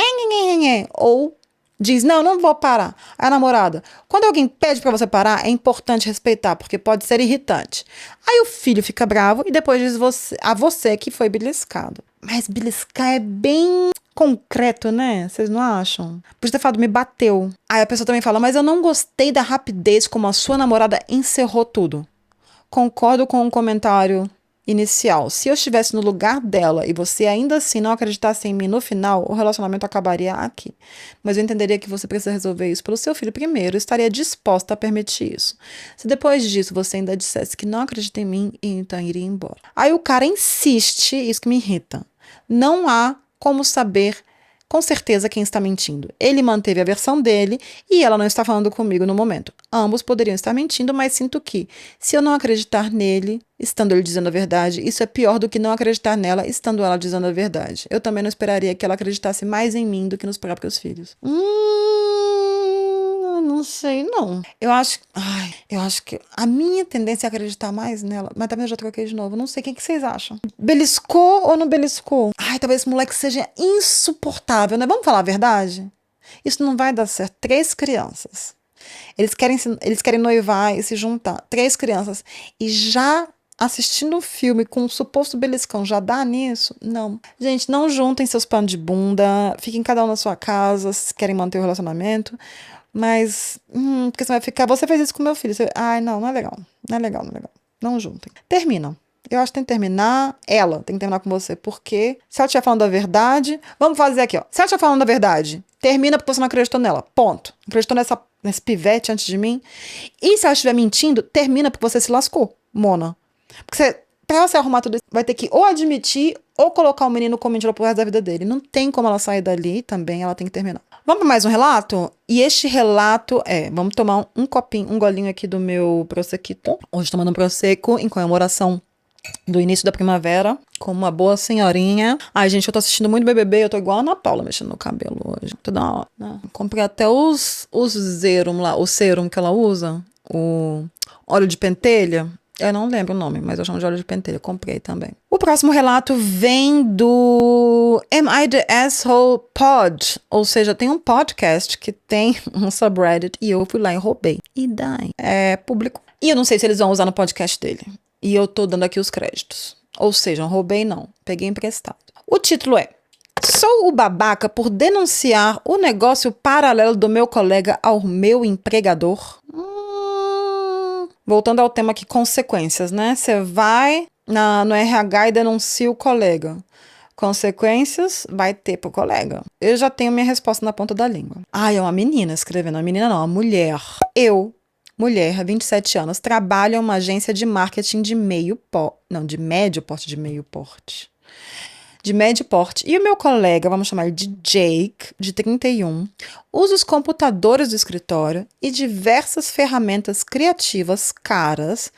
ou diz, não vou parar. Aí a namorada, quando alguém pede pra você parar, é importante respeitar, porque pode ser irritante. Aí o filho fica bravo e depois diz a você que foi beliscado. Mas beliscar é bem concreto, né? Vocês não acham? Podia ter falado, me bateu. Aí a pessoa também fala, mas eu não gostei da rapidez como a sua namorada encerrou tudo. Concordo com o comentário inicial. Se eu estivesse no lugar dela e você ainda assim não acreditasse em mim no final, o relacionamento acabaria aqui. Mas eu entenderia que você precisa resolver isso pelo seu filho primeiro, eu estaria disposta a permitir isso. Se depois disso você ainda dissesse que não acredita em mim, então iria embora. Aí o cara insiste, isso que me irrita. Não há como saber com certeza quem está mentindo. Ele manteve a versão dele e ela não está falando comigo no momento. Ambos poderiam estar mentindo, mas sinto que, se eu não acreditar nele, estando ele dizendo a verdade, isso é pior do que não acreditar nela, estando ela dizendo a verdade. Eu também não esperaria que ela acreditasse mais em mim do que nos próprios filhos. Não sei, não. Eu acho que a minha tendência é acreditar mais nela, mas também eu já troquei de novo. Não sei, o que vocês acham? Beliscou ou não beliscou? Ai, talvez esse moleque seja insuportável, né? Vamos falar a verdade? Isso não vai dar certo. 3 crianças. Eles querem noivar e se juntar. 3 crianças. E já assistindo um filme com um suposto beliscão já dá nisso? Não. Gente, não juntem seus panos de bunda. Fiquem cada um na sua casa, se querem manter o relacionamento. Mas, porque você vai ficar... Você fez isso com meu filho. Ai, não é legal. Não é legal. Não juntem. Terminam. Eu acho que tem que terminar. Ela tem que terminar com você. Porque se ela estiver falando a verdade... Vamos fazer aqui, ó. Se ela estiver falando a verdade, termina porque você não acreditou nela. Ponto. Acreditou nesse pivete antes de mim. E se ela estiver mentindo, termina porque você se lascou, Mona. Porque pra você arrumar tudo isso, vai ter que ou admitir ou colocar o menino como mentira pro resto da vida dele. Não tem como ela sair dali também. Ela tem que terminar. Vamos para mais um relato? E este relato vamos tomar um golinho aqui do meu Prosecco. Hoje tomando um Prosecco em comemoração do início da primavera, como uma boa senhorinha. Ai, gente, eu tô assistindo muito BBB, eu tô igual a Ana Paula mexendo no cabelo hoje. Toda hora, né? Comprei até os serum lá, o serum que ela usa, o óleo de pentelha. Eu não lembro o nome, mas eu chamo de óleo de pentelha. Comprei também. O próximo relato vem do Am I the Asshole Pod? Ou seja, tem um podcast que tem um subreddit e eu fui lá e roubei. E daí? É público. E eu não sei se eles vão usar no podcast dele. E eu tô dando aqui os créditos. Ou seja, não roubei não. Peguei emprestado. O título é: Sou o babaca por denunciar o negócio paralelo do meu colega ao meu empregador. Voltando ao tema aqui, consequências, né? Você vai no RH e denuncia o colega. Consequências vai ter pro colega. Eu já tenho minha resposta na ponta da língua. É uma menina escrevendo. Uma menina não, uma mulher. Eu, mulher, 27 anos, trabalho em uma agência de marketing de médio porte. De médio porte. E o meu colega, vamos chamar ele de Jake, de 31, usa os computadores do escritório e diversas ferramentas criativas caras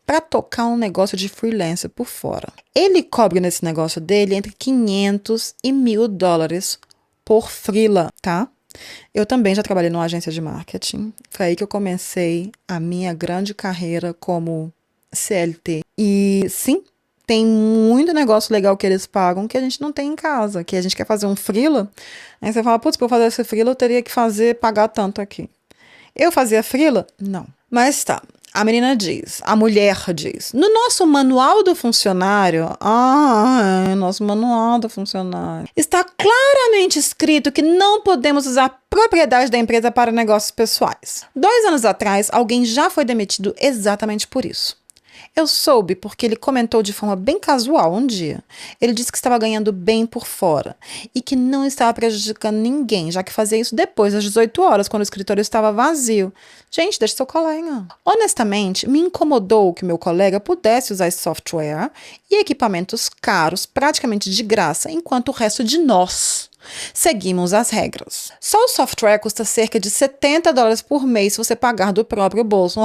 para tocar um negócio de freelancer por fora. Ele cobra nesse negócio dele entre 500 e $1.000 por freela, tá? Eu também já trabalhei numa agência de marketing. Foi aí que eu comecei a minha grande carreira como CLT. E sim, tem muito negócio legal que eles pagam que a gente não tem em casa, que a gente quer fazer um freela. Aí você fala, putz, para eu fazer esse freela eu teria que pagar tanto aqui. Eu fazia freela? Não. Mas tá. A menina diz, a mulher diz, no nosso manual do funcionário, nosso manual do funcionário, está claramente escrito que não podemos usar propriedade da empresa para negócios pessoais. 2 anos atrás, alguém já foi demitido exatamente por isso. Eu soube porque ele comentou de forma bem casual um dia. Ele disse que estava ganhando bem por fora e que não estava prejudicando ninguém, já que fazia isso depois das 18 horas, quando o escritório estava vazio. Gente, deixa seu colega. Honestamente, me incomodou que meu colega pudesse usar esse software e equipamentos caros, praticamente de graça, enquanto o resto de nós seguimos as regras. Só o software custa cerca de $70 por mês se você pagar do próprio bolso.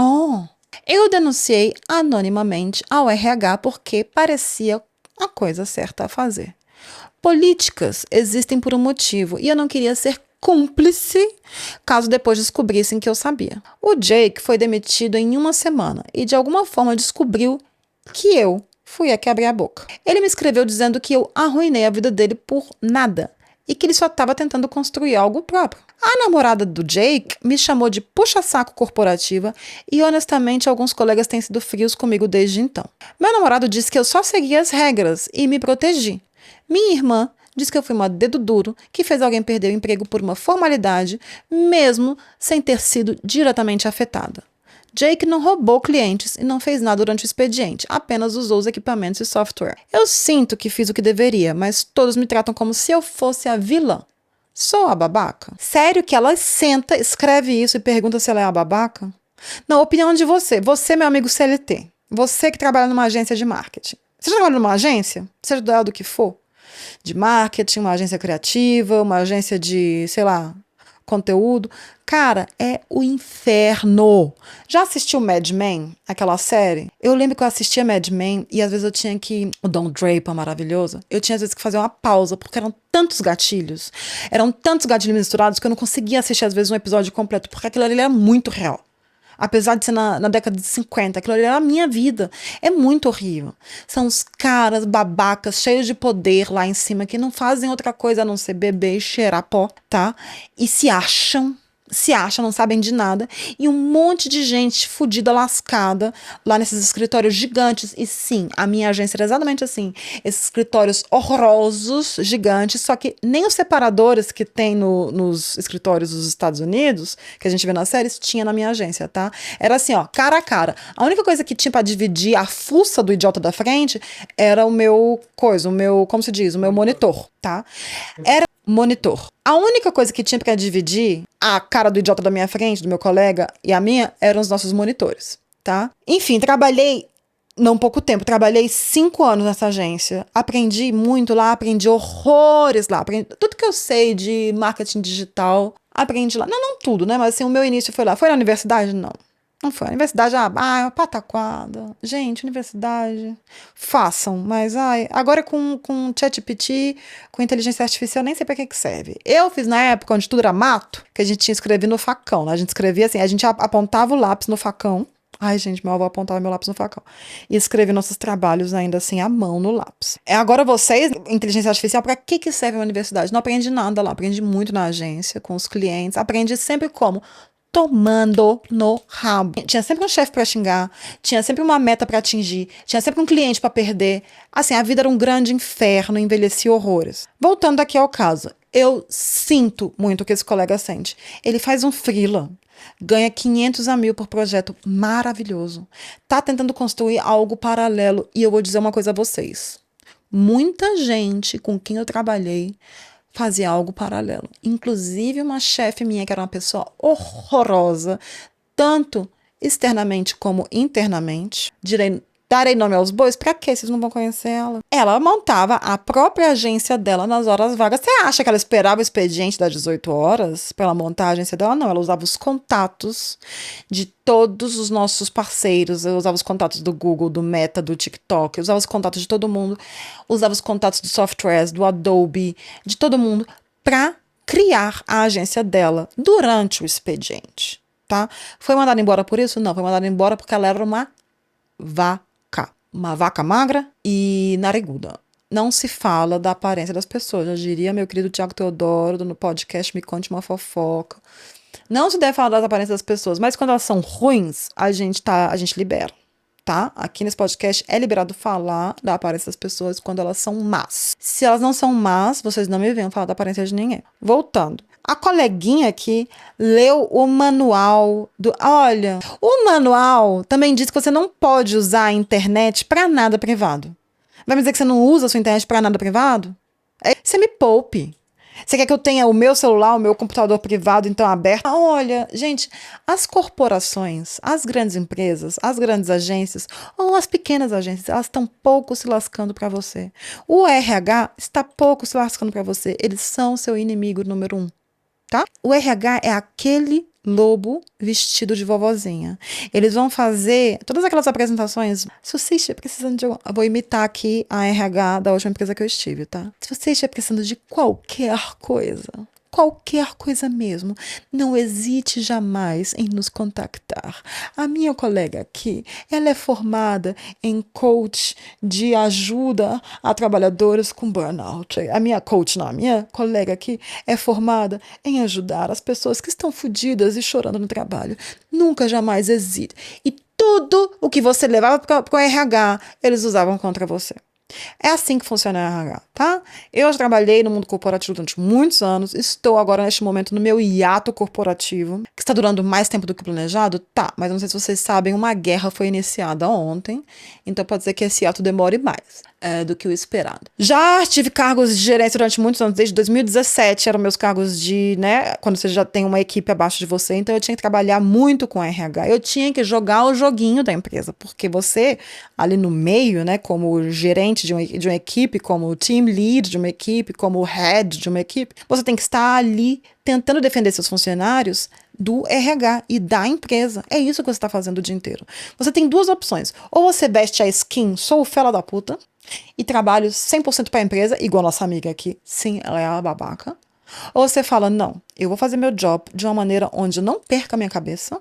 Eu denunciei anonimamente ao RH porque parecia a coisa certa a fazer. Políticas existem por um motivo e eu não queria ser cúmplice caso depois descobrissem que eu sabia. O Jake foi demitido em 1 semana e de alguma forma descobriu que eu fui a que abri a boca. Ele me escreveu dizendo que eu arruinei a vida dele por nada e que ele só estava tentando construir algo próprio. A namorada do Jake me chamou de puxa-saco corporativa e, honestamente, alguns colegas têm sido frios comigo desde então. Meu namorado disse que eu só segui as regras e me protegi. Minha irmã disse que eu fui uma dedo duro que fez alguém perder o emprego por uma formalidade, mesmo sem ter sido diretamente afetada. Jake não roubou clientes e não fez nada durante o expediente, apenas usou os equipamentos e software. Eu sinto que fiz o que deveria, mas todos me tratam como se eu fosse a vilã. Sou a babaca? Sério que ela senta, escreve isso e pergunta se ela é a babaca? Não, opinião de você. Você, meu amigo CLT. Você que trabalha numa agência de marketing. Você já trabalha numa agência? Seja do que for. De marketing, uma agência criativa, uma agência de, sei lá, conteúdo. Cara, é o inferno. Já assistiu Mad Men, aquela série? Eu lembro que eu assistia Mad Men e às vezes eu tinha que... O Don Draper, maravilhoso. Eu tinha às vezes que fazer uma pausa, porque eram tantos gatilhos. Eram tantos gatilhos misturados que eu não conseguia assistir às vezes um episódio completo, porque aquilo ali era muito real. Apesar de ser na década de 50, aquilo ali era a minha vida. É muito horrível. São os caras babacas, cheios de poder lá em cima, que não fazem outra coisa a não ser beber e cheirar pó, tá? E se acham, não sabem de nada. E um monte de gente fodida, lascada, lá nesses escritórios gigantes. E sim, a minha agência era exatamente assim. Esses escritórios horrorosos, gigantes, só que nem os separadores que tem nos escritórios dos Estados Unidos, que a gente vê nas séries, tinha na minha agência, tá? Era assim, ó, cara a cara. A única coisa que tinha pra dividir a fuça do idiota da frente era o meu como se diz? O meu monitor, tá? Era monitor. A única coisa que tinha pra dividir a cara do idiota da minha frente, do meu colega e a minha, eram os nossos monitores, tá? Enfim, trabalhei não pouco tempo, trabalhei 5 anos nessa agência. Aprendi muito lá, aprendi horrores lá. Aprendi tudo que eu sei de marketing digital, aprendi lá. Não tudo, né? Mas assim, o meu início foi lá. Foi na universidade? Não. Não foi. A universidade, uma pataquada. Gente, universidade, façam. Mas, agora com ChatGPT, com inteligência artificial, nem sei pra que serve. Eu fiz na época onde tudo era mato, que a gente tinha escrevido no facão, né? A gente escrevia assim, a gente apontava o lápis no facão. Ai, gente, meu avô apontava meu lápis no facão. E escrevia nossos trabalhos ainda assim, à mão no lápis. Agora vocês, inteligência artificial, pra que serve a universidade? Não aprendi nada lá. Aprendi muito na agência, com os clientes. Aprendi sempre como? Tomando no rabo. Tinha sempre um chefe pra xingar, tinha sempre uma meta pra atingir, tinha sempre um cliente pra perder. Assim, a vida era um grande inferno, envelheci horrores. Voltando aqui ao caso, eu sinto muito o que esse colega sente. Ele faz um freela, ganha 500 a 1.000 por projeto, maravilhoso. Tá tentando construir algo paralelo e eu vou dizer uma coisa a vocês. Muita gente com quem eu trabalhei fazia algo paralelo. Inclusive uma chefe minha, que era uma pessoa horrorosa, tanto externamente como internamente. Darei nome aos bois? Pra quê? Vocês não vão conhecer ela. Ela montava a própria agência dela nas horas vagas. Você acha que ela esperava o expediente das 18 horas pra ela montar a agência dela? Não, ela usava os contatos de todos os nossos parceiros. Eu usava os contatos do Google, do Meta, do TikTok. Eu usava os contatos de todo mundo. Usava os contatos de softwares, do Adobe, de todo mundo, pra criar a agência dela durante o expediente, tá? Foi mandada embora por isso? Não, foi mandada embora porque ela era uma vaca magra e nariguda. Não se fala da aparência das pessoas. Eu diria, meu querido Tiago Teodoro, no podcast Me Conte uma Fofoca. Não se deve falar das aparências das pessoas, mas quando elas são ruins, a gente libera, tá? Aqui nesse podcast é liberado falar da aparência das pessoas quando elas são más. Se elas não são más, vocês não me venham falar da aparência de ninguém. Voltando. A coleguinha aqui leu o manual do... Olha, o manual também diz que você não pode usar a internet para nada privado. Vai me dizer que você não usa a sua internet para nada privado? Você me poupe. Você quer que eu tenha o meu celular, o meu computador privado, então, aberto? Olha, gente, as corporações, as grandes empresas, as grandes agências, ou as pequenas agências, elas estão pouco se lascando para você. O RH está pouco se lascando para você. Eles são seu inimigo número 1. Tá? O RH é aquele lobo vestido de vovozinha. Eles vão fazer todas aquelas apresentações. Se você estiver precisando de... Eu vou imitar aqui a RH da última empresa que eu estive, tá? Se você estiver precisando de qualquer coisa mesmo, não hesite jamais em nos contactar. A minha colega aqui, ela é formada em coach de ajuda a trabalhadoras com burnout. A minha colega aqui é formada em ajudar as pessoas que estão fodidas e chorando no trabalho. Nunca, jamais hesite. E tudo o que você levava para o RH, eles usavam contra você. É assim que funciona o RH, tá? Eu já trabalhei no mundo corporativo durante muitos anos, estou agora neste momento no meu hiato corporativo, que está durando mais tempo do que planejado, tá, mas não sei se vocês sabem, uma guerra foi iniciada ontem, então pode ser que esse hiato demore mais do que o esperado. Já tive cargos de gerência durante muitos anos, desde 2017 eram meus cargos de, né, quando você já tem uma equipe abaixo de você, então eu tinha que trabalhar muito com RH, eu tinha que jogar o joguinho da empresa, porque você, ali no meio, né, como gerente de uma equipe, como team lead de uma equipe, como head de uma equipe, você tem que estar ali tentando defender seus funcionários do RH e da empresa. É isso que você está fazendo o dia inteiro. Você tem duas opções. Ou você veste a skin, sou o fela da puta, e trabalho 100% para a empresa, igual nossa amiga aqui. Sim, ela é a babaca. Ou você fala, não, eu vou fazer meu job de uma maneira onde eu não perca a minha cabeça,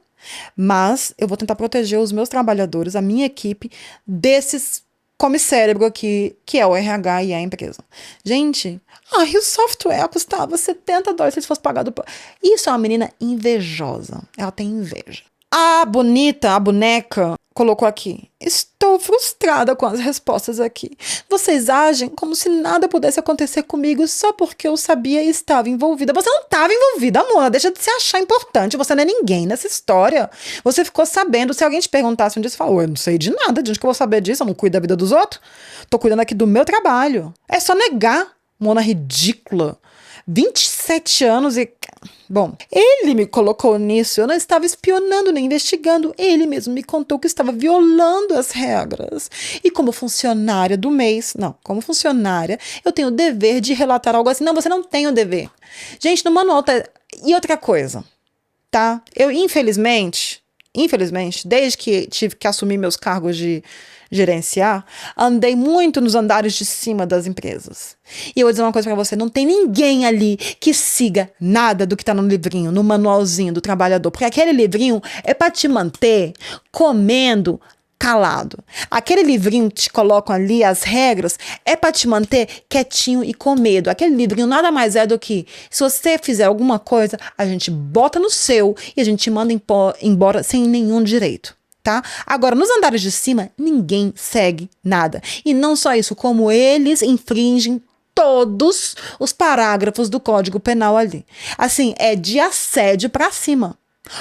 mas eu vou tentar proteger os meus trabalhadores, a minha equipe, desses come cérebro aqui, que é o RH e a empresa. Gente, e o software custava $70 se fosse pagado por... Isso é uma menina invejosa. Ela tem inveja. A bonita, a boneca, colocou aqui: estou frustrada com as respostas aqui. Vocês agem como se nada pudesse acontecer comigo só porque eu sabia e estava envolvida. Você não estava envolvida, amor. Deixa de se achar importante. Você não é ninguém nessa história. Você ficou sabendo. Se alguém te perguntasse um dia, você falou: eu não sei de nada. De onde que eu vou saber disso? Eu não cuido da vida dos outros. Tô cuidando aqui do meu trabalho. É só negar. Mona ridícula. 27 anos e... Bom, ele me colocou nisso, eu não estava espionando nem investigando, ele mesmo me contou que estava violando as regras. E como funcionária do mês, como funcionária, eu tenho o dever de relatar algo assim. Não, você não tem o dever. Gente, no manual tá... E outra coisa, tá? Eu, infelizmente, desde que tive que assumir meus cargos de gerenciar, andei muito nos andares de cima das empresas. E eu vou dizer uma coisa pra você, não tem ninguém ali que siga nada do que tá no livrinho, no manualzinho do trabalhador, porque aquele livrinho é pra te manter comendo calado. Aquele livrinho que te colocam ali, as regras, é para te manter quietinho e com medo. Aquele livrinho nada mais é do que, se você fizer alguma coisa, a gente bota no seu e a gente te manda embora sem nenhum direito. Tá? Agora, nos andares de cima, ninguém segue nada. E não só isso, como eles infringem todos os parágrafos do Código Penal ali. Assim, é de assédio para cima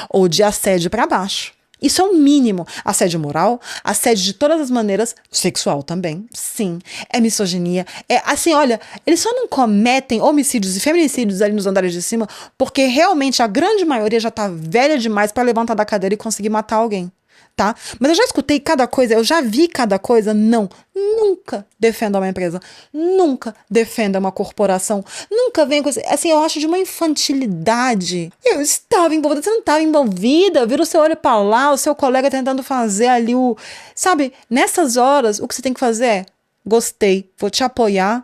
ou de assédio para baixo. Isso é o mínimo. Assédio moral, assédio de todas as maneiras, sexual também, sim. É misoginia. É assim, olha, eles só não cometem homicídios e feminicídios ali nos andares de cima porque realmente a grande maioria já tá velha demais para levantar da cadeira e conseguir matar alguém. Tá? Mas eu já escutei cada coisa, eu já vi cada coisa. Não, nunca defenda uma empresa, nunca defenda uma corporação, nunca venha com assim, eu acho de uma infantilidade. Eu estava envolvida, você não estava envolvida, vira o seu olho para lá, o seu colega tentando fazer ali sabe, nessas horas o que você tem que fazer é: gostei, vou te apoiar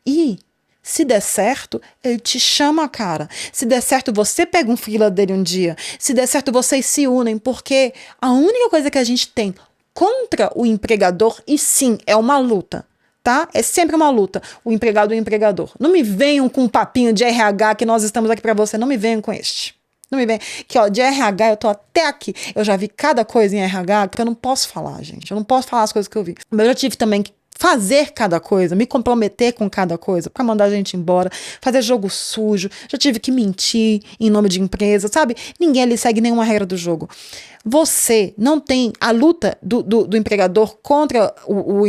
e se der certo, ele te chama, cara. Se der certo, você pega um freela dele um dia. Se der certo, vocês se unem, porque a única coisa que a gente tem contra o empregador, e sim, é uma luta, tá? É sempre uma luta, o empregado e o empregador. Não me venham com um papinho de RH que nós estamos aqui pra você, não me venham com este. Não me vem. Que, ó, de RH eu tô até aqui. Eu já vi cada coisa em RH que eu não posso falar, gente. Eu não posso falar as coisas que eu vi. Mas eu já tive também que fazer cada coisa, me comprometer com cada coisa para mandar a gente embora, fazer jogo sujo, já tive que mentir em nome de empresa, sabe? Ninguém ali segue nenhuma regra do jogo. Você não tem a luta do empregador contra o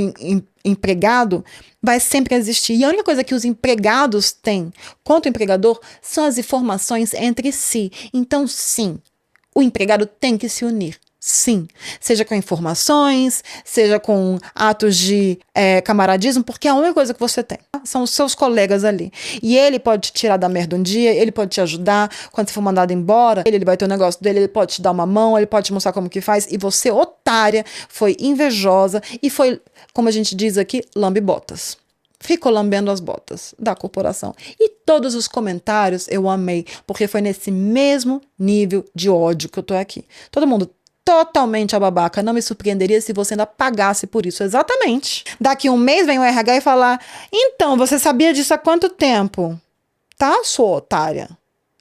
empregado vai sempre existir. E a única coisa que os empregados têm contra o empregador são as informações entre si. Então, sim, o empregado tem que se unir. Sim, seja com informações, seja com atos de camaradismo, porque a única coisa que você tem são os seus colegas ali. E ele pode te tirar da merda um dia, ele pode te ajudar, quando você for mandado embora, ele vai ter o negócio dele, ele pode te dar uma mão, ele pode te mostrar como que faz, e você, otária, foi invejosa e foi, como a gente diz aqui, lambe-botas. Ficou lambendo as botas da corporação. E todos os comentários eu amei, porque foi nesse mesmo nível de ódio que eu tô aqui. Todo mundo totalmente a babaca. Não me surpreenderia se você ainda pagasse por isso. Exatamente. Daqui um mês vem o RH e falar: então, você sabia disso há quanto tempo? Tá, sua otária?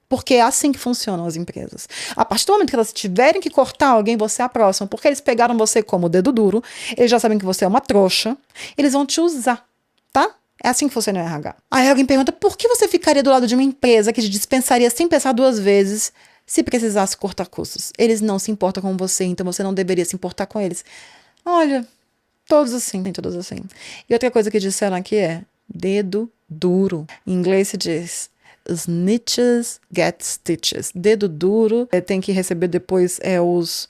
Porque é assim que funcionam as empresas. A partir do momento que elas tiverem que cortar alguém, você é a próxima. Porque eles pegaram você como dedo duro, eles já sabem que você é uma trouxa, eles vão te usar, tá? É assim que funciona o RH. Aí alguém pergunta, por que você ficaria do lado de uma empresa que te dispensaria sem pensar duas vezes se precisasse cortar custos? Eles não se importam com você, então você não deveria se importar com eles. Olha, todos assim, todos assim. E outra coisa que disseram aqui é dedo duro. Em inglês se diz snitches get stitches. Dedo duro tem que receber depois os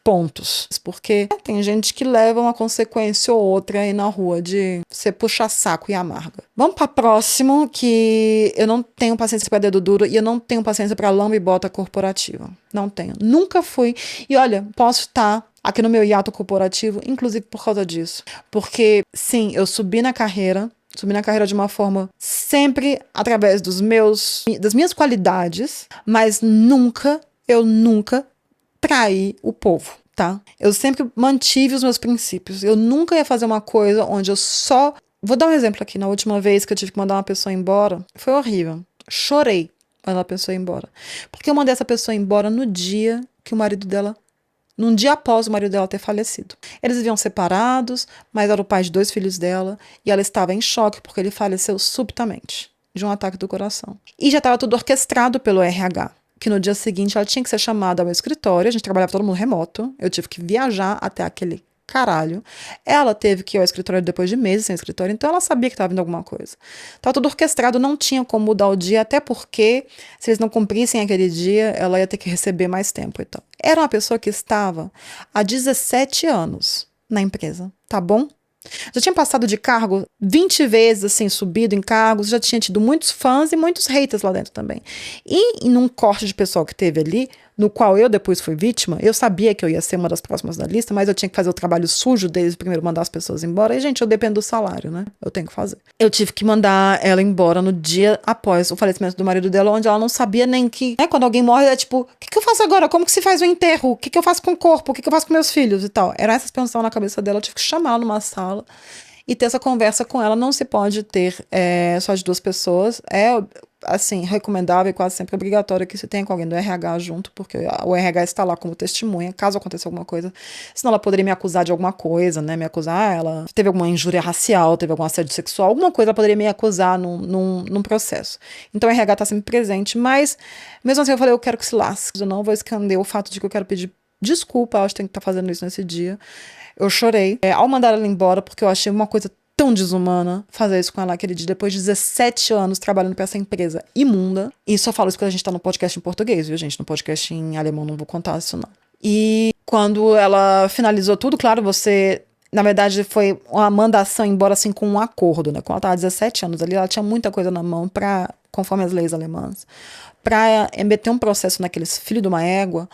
pontos. Porque tem gente que leva uma consequência ou outra aí na rua de você puxar saco e amarga. Vamos para próximo, que eu não tenho paciência para dedo duro e eu não tenho paciência para lama e bota corporativa. Não tenho. Nunca fui. E olha, posso estar aqui no meu hiato corporativo, inclusive por causa disso. Porque, sim, eu subi na carreira de uma forma sempre através das minhas qualidades, mas eu nunca trair o povo, tá? Eu sempre mantive os meus princípios. Eu nunca ia fazer uma coisa onde eu só... Vou dar um exemplo aqui. Na última vez que eu tive que mandar uma pessoa embora, foi horrível. Chorei mandar a pessoa embora. Porque eu mandei essa pessoa embora no dia que o marido dela... Num dia após o marido dela ter falecido. Eles viviam separados, mas era o pai de 2 filhos dela, e ela estava em choque porque ele faleceu subitamente de um ataque do coração. E já estava tudo orquestrado pelo RH, que no dia seguinte ela tinha que ser chamada ao meu escritório, a gente trabalhava todo mundo remoto, eu tive que viajar até aquele caralho. Ela teve que ir ao escritório depois de meses sem escritório, então ela sabia que estava vindo alguma coisa. Estava tudo orquestrado, não tinha como mudar o dia, até porque se eles não cumprissem aquele dia, ela ia ter que receber mais tempo. Então, era uma pessoa que estava há 17 anos na empresa, tá bom? Já tinha passado de cargo 20 vezes, assim, subido em cargos, já tinha tido muitos fãs e muitos haters lá dentro também. E num corte de pessoal que teve ali, no qual eu depois fui vítima, eu sabia que eu ia ser uma das próximas da lista, mas eu tinha que fazer o trabalho sujo deles, primeiro mandar as pessoas embora. E, gente, eu dependo do salário, né? Eu tenho que fazer. Eu tive que mandar ela embora no dia após o falecimento do marido dela, onde ela não sabia nem que... Né, quando alguém morre, é tipo, o que eu faço agora? Como que se faz o enterro? O que eu faço com o corpo? O que eu faço com meus filhos e tal? Era essa pensão na cabeça dela, eu tive que chamá-la numa sala e ter essa conversa com ela. Não se pode ter só de 2 pessoas. É, assim, recomendável e quase sempre obrigatório que se tenha com alguém do RH junto, porque o RH está lá como testemunha, caso aconteça alguma coisa. Senão ela poderia me acusar de alguma coisa, né? Me acusar, ela teve alguma injúria racial, teve algum assédio sexual, alguma coisa ela poderia me acusar num processo. Então o RH está sempre presente, mas mesmo assim eu falei, eu quero que se lasque. Eu não vou esconder o fato de que eu quero pedir desculpa, eu acho que tem que estar fazendo isso nesse dia. Eu chorei ao mandar ela embora, porque eu achei uma coisa tão desumana fazer isso com ela aquele dia, depois de 17 anos trabalhando para essa empresa imunda. E só falo isso quando a gente tá no podcast em português, viu, gente? No podcast em alemão não vou contar isso, não. E quando ela finalizou tudo, claro, na verdade, foi uma mandação embora, assim, com um acordo, né? Quando ela tava 17 anos ali, ela tinha muita coisa na mão conforme as leis alemãs, pra meter um processo naqueles filhos de uma égua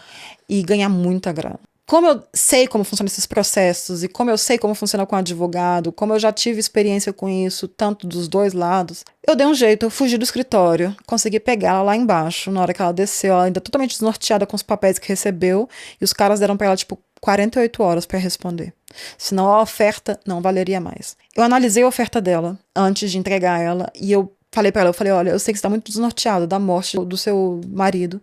e ganhar muita grana. Como eu sei como funcionam esses processos e como eu sei como funciona com advogado, como eu já tive experiência com isso, tanto dos 2 lados, eu dei um jeito, eu fugi do escritório, consegui pegar ela lá embaixo, na hora que ela desceu, ela ainda totalmente desnorteada com os papéis que recebeu, e os caras deram pra ela, 48 horas pra responder. Senão a oferta não valeria mais. Eu analisei a oferta dela antes de entregar ela, e eu falei pra ela, olha, eu sei que você tá muito desnorteada da morte do seu marido,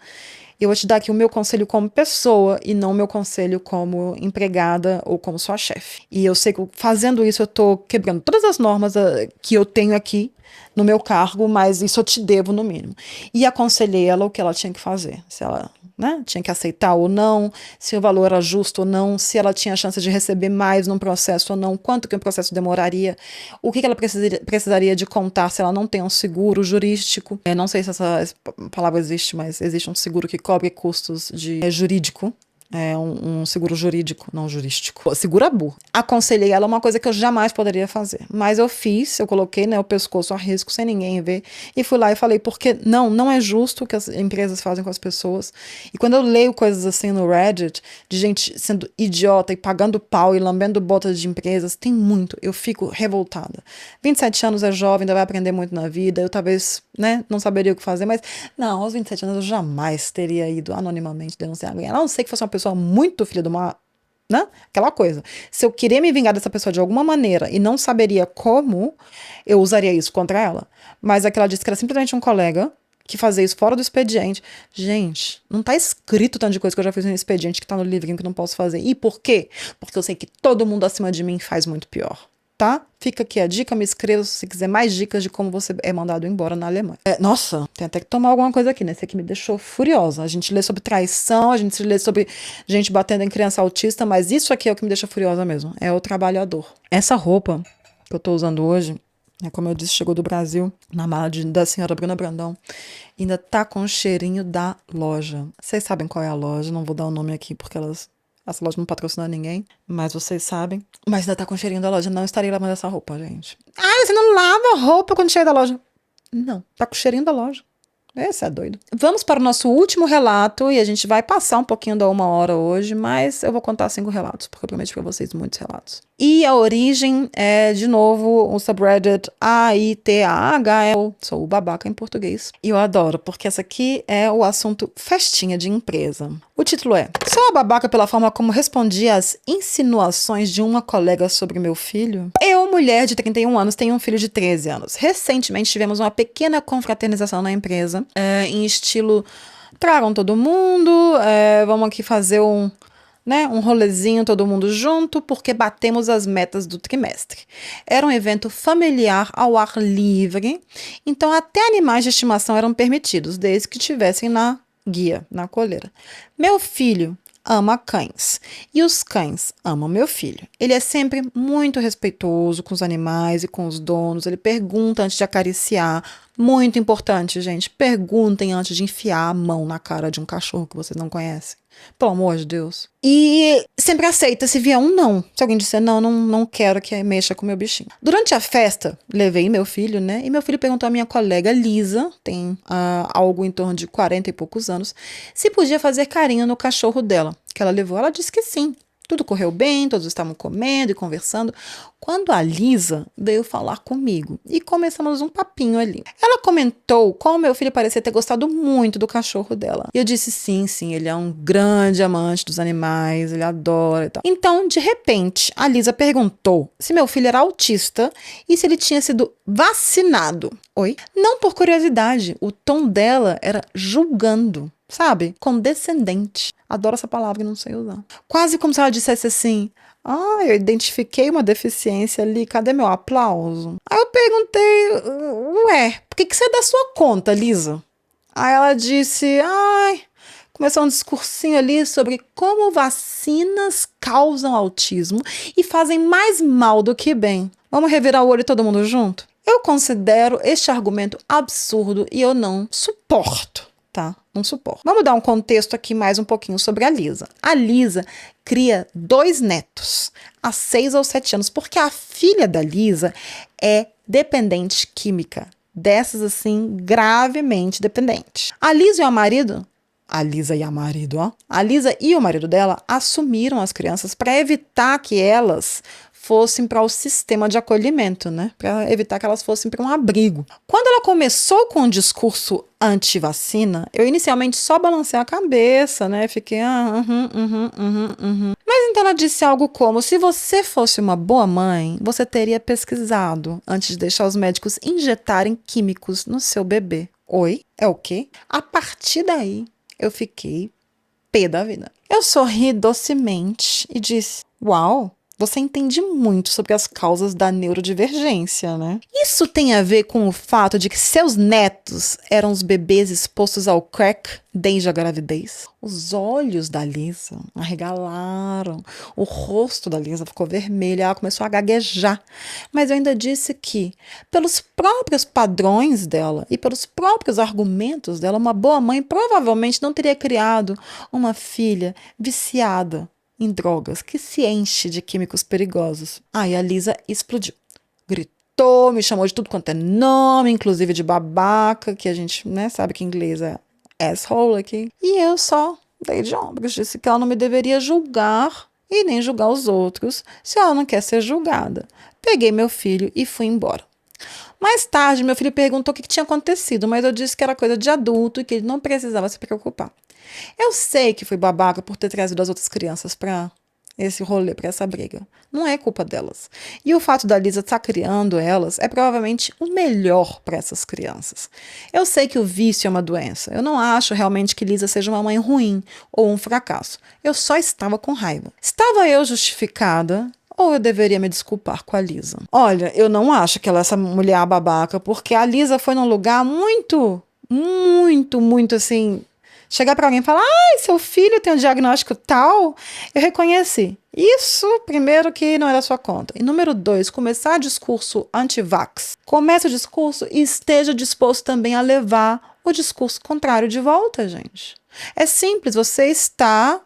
eu vou te dar aqui o meu conselho como pessoa e não o meu conselho como empregada ou como sua chefe. E eu sei que fazendo isso eu tô quebrando todas as normas que eu tenho aqui no meu cargo, mas isso eu te devo no mínimo. E aconselhei ela o que ela tinha que fazer. Se ela, né, tinha que aceitar ou não, se o valor era justo ou não, se ela tinha chance de receber mais num processo ou não, quanto que o processo demoraria, o que ela precisaria de contar se ela não tem um seguro jurídico. Não sei se essa palavra existe, mas existe um seguro que cobre custos de jurídico. Um seguro jurídico, não jurídico. Seguro é burro. Aconselhei ela uma coisa que eu jamais poderia fazer. Mas eu fiz, eu coloquei, né, o pescoço a risco sem ninguém ver. E fui lá e falei, porque não é justo o que as empresas fazem com as pessoas. E quando eu leio coisas assim no Reddit, de gente sendo idiota e pagando pau e lambendo botas de empresas, tem muito. Eu fico revoltada. 27 anos é jovem, ainda vai aprender muito na vida. Eu talvez, né, não saberia o que fazer, mas não, aos 27 anos eu jamais teria ido anonimamente denunciar alguém. A não ser que fosse uma pessoa muito filha de uma, né? Aquela coisa. Se eu querer me vingar dessa pessoa de alguma maneira e não saberia como, eu usaria isso contra ela. Mas aquela disse que era simplesmente um colega que fazer isso fora do expediente. Gente, não tá escrito tanto de coisa que eu já fiz no expediente que tá no livrinho que não posso fazer. E por quê? Porque eu sei que todo mundo acima de mim faz muito pior. Tá? Fica aqui a dica, me escreva se quiser mais dicas de como você é mandado embora na Alemanha. Nossa, tem até que tomar alguma coisa aqui, né? Esse aqui me deixou furiosa. A gente lê sobre traição, a gente lê sobre gente batendo em criança autista, mas isso aqui é o que me deixa furiosa mesmo. É o trabalhador. Essa roupa que eu tô usando hoje, como eu disse, chegou do Brasil, na mala da senhora Bruna Brandão. Ainda tá com o cheirinho da loja. Vocês sabem qual é a loja, não vou dar o nome aqui porque essa loja não patrocina ninguém, mas vocês sabem. Mas ainda tá com o cheirinho da loja. Não estarei lavando essa roupa, gente. Ah, você não lava roupa quando chega da loja? Não, tá com o cheirinho da loja. Esse é doido. Vamos para o nosso último relato e a gente vai passar um pouquinho da 1 hora hoje, mas eu vou contar 5 relatos, porque eu prometi para vocês muitos relatos. E a origem é, de novo, o subreddit AITAH. Sou o babaca em português. E eu adoro, porque essa aqui é o assunto festinha de empresa. O título é: sou a babaca pela forma como respondi às insinuações de uma colega sobre meu filho? Eu, mulher de 31 anos, tenho um filho de 13 anos. Recentemente tivemos uma pequena confraternização na empresa, em estilo, tragam todo mundo, vamos aqui fazer um rolezinho todo mundo junto, porque batemos as metas do trimestre. Era um evento familiar ao ar livre, então até animais de estimação eram permitidos, desde que estivessem na guia, na coleira. Meu filho ama cães e os cães amam meu filho. Ele é sempre muito respeitoso com os animais e com os donos. Ele pergunta antes de acariciar. Muito importante, gente. Perguntem antes de enfiar a mão na cara de um cachorro que vocês não conhecem. Pelo amor de Deus. E sempre aceita se vier um não. Se alguém disser não quero que mexa com meu bichinho. Durante a festa, levei meu filho, né? E meu filho perguntou à minha colega Lisa, tem algo em torno de 40 e poucos anos, se podia fazer carinho no cachorro dela. Que ela levou. Ela disse que sim. Tudo correu bem, todos estavam comendo e conversando. Quando a Lisa veio falar comigo e começamos um papinho ali. Ela comentou como meu filho parecia ter gostado muito do cachorro dela. E eu disse sim, ele é um grande amante dos animais, ele adora e tal. Então, de repente, a Lisa perguntou se meu filho era autista e se ele tinha sido vacinado. Oi? Não por curiosidade, o tom dela era julgando. Sabe? Condescendente. Adoro essa palavra e não sei usar. Quase como se ela dissesse assim: eu identifiquei uma deficiência ali, cadê meu aplauso? Aí eu perguntei: ué, por que você é da sua conta, Lisa? Aí ela disse: começou um discursinho ali sobre como vacinas causam autismo e fazem mais mal do que bem. Vamos revirar o olho todo mundo junto? Eu considero este argumento absurdo e eu não suporto. Tá? Não suporto. Vamos dar um contexto aqui mais um pouquinho sobre a Lisa. A Lisa cria 2 netos há 6 ou 7 anos, porque a filha da Lisa é dependente química. Dessas, assim, gravemente dependente. A Lisa e o marido, dela assumiram as crianças para evitar que elas fossem para o sistema de acolhimento, né? Para evitar que elas fossem para um abrigo. Quando ela começou com o discurso anti-vacina, eu inicialmente só balancei a cabeça, né? Fiquei, Mas então ela disse algo como: se você fosse uma boa mãe, você teria pesquisado antes de deixar os médicos injetarem químicos no seu bebê. Oi? É o quê? A partir daí, eu fiquei pé da vida. Eu sorri docemente e disse: uau! Você entende muito sobre as causas da neurodivergência, né? Isso tem a ver com o fato de que seus netos eram os bebês expostos ao crack desde a gravidez? Os olhos da Lisa arregalaram, o rosto da Lisa ficou vermelho, ela começou a gaguejar. Mas eu ainda disse que, pelos próprios padrões dela e pelos próprios argumentos dela, uma boa mãe provavelmente não teria criado uma filha viciada em drogas, que se enche de químicos perigosos. Aí a Lisa explodiu. Gritou, me chamou de tudo quanto é nome, inclusive de babaca, que a gente, sabe que em inglês é asshole aqui. E eu só dei de ombros, disse que ela não me deveria julgar e nem julgar os outros se ela não quer ser julgada. Peguei meu filho e fui embora. Mais tarde, meu filho perguntou o que tinha acontecido, mas eu disse que era coisa de adulto e que ele não precisava se preocupar. Eu sei que fui babaca por ter trazido as outras crianças para esse rolê, para essa briga. Não é culpa delas. E o fato da Lisa estar criando elas é provavelmente o melhor para essas crianças. Eu sei que o vício é uma doença. Eu não acho realmente que Lisa seja uma mãe ruim ou um fracasso. Eu só estava com raiva. Estava eu justificada? Ou eu deveria me desculpar com a Lisa? Olha, eu não acho que ela é essa mulher babaca, porque a Lisa foi num lugar muito, muito assim. Chegar para alguém e falar, ai, seu filho tem um diagnóstico tal, eu reconheci. Isso, primeiro, que não era sua conta. E número 2, começar discurso anti-vax. Comece o discurso e esteja disposto também a levar o discurso contrário de volta, gente. É simples, você está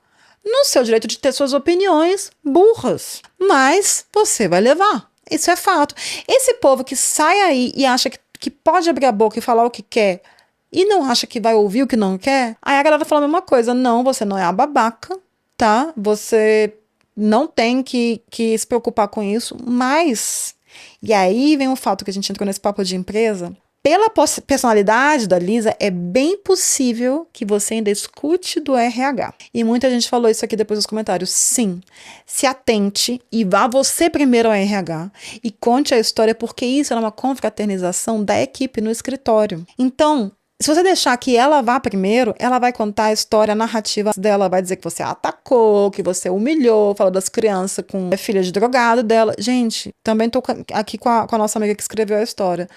no seu direito de ter suas opiniões burras, mas você vai levar. Isso é fato. Esse povo que sai aí e acha que pode abrir a boca e falar o que quer, e não acha que vai ouvir o que não quer, aí a galera fala a mesma coisa. Não, você não é a babaca, tá? Você não tem que se preocupar com isso, mas... E aí vem o fato que a gente entrou nesse papo de empresa. Pela personalidade da Lisa, é bem possível que você ainda escute do RH. E muita gente falou isso aqui depois nos comentários. Sim, se atente e vá você primeiro ao RH e conte a história, porque isso é uma confraternização da equipe no escritório. Então, se você deixar que ela vá primeiro, ela vai contar a história, a narrativa dela, vai dizer que você atacou, que você humilhou, falou das crianças com a filha de drogado dela. Gente, também tô aqui com a nossa amiga que escreveu a história.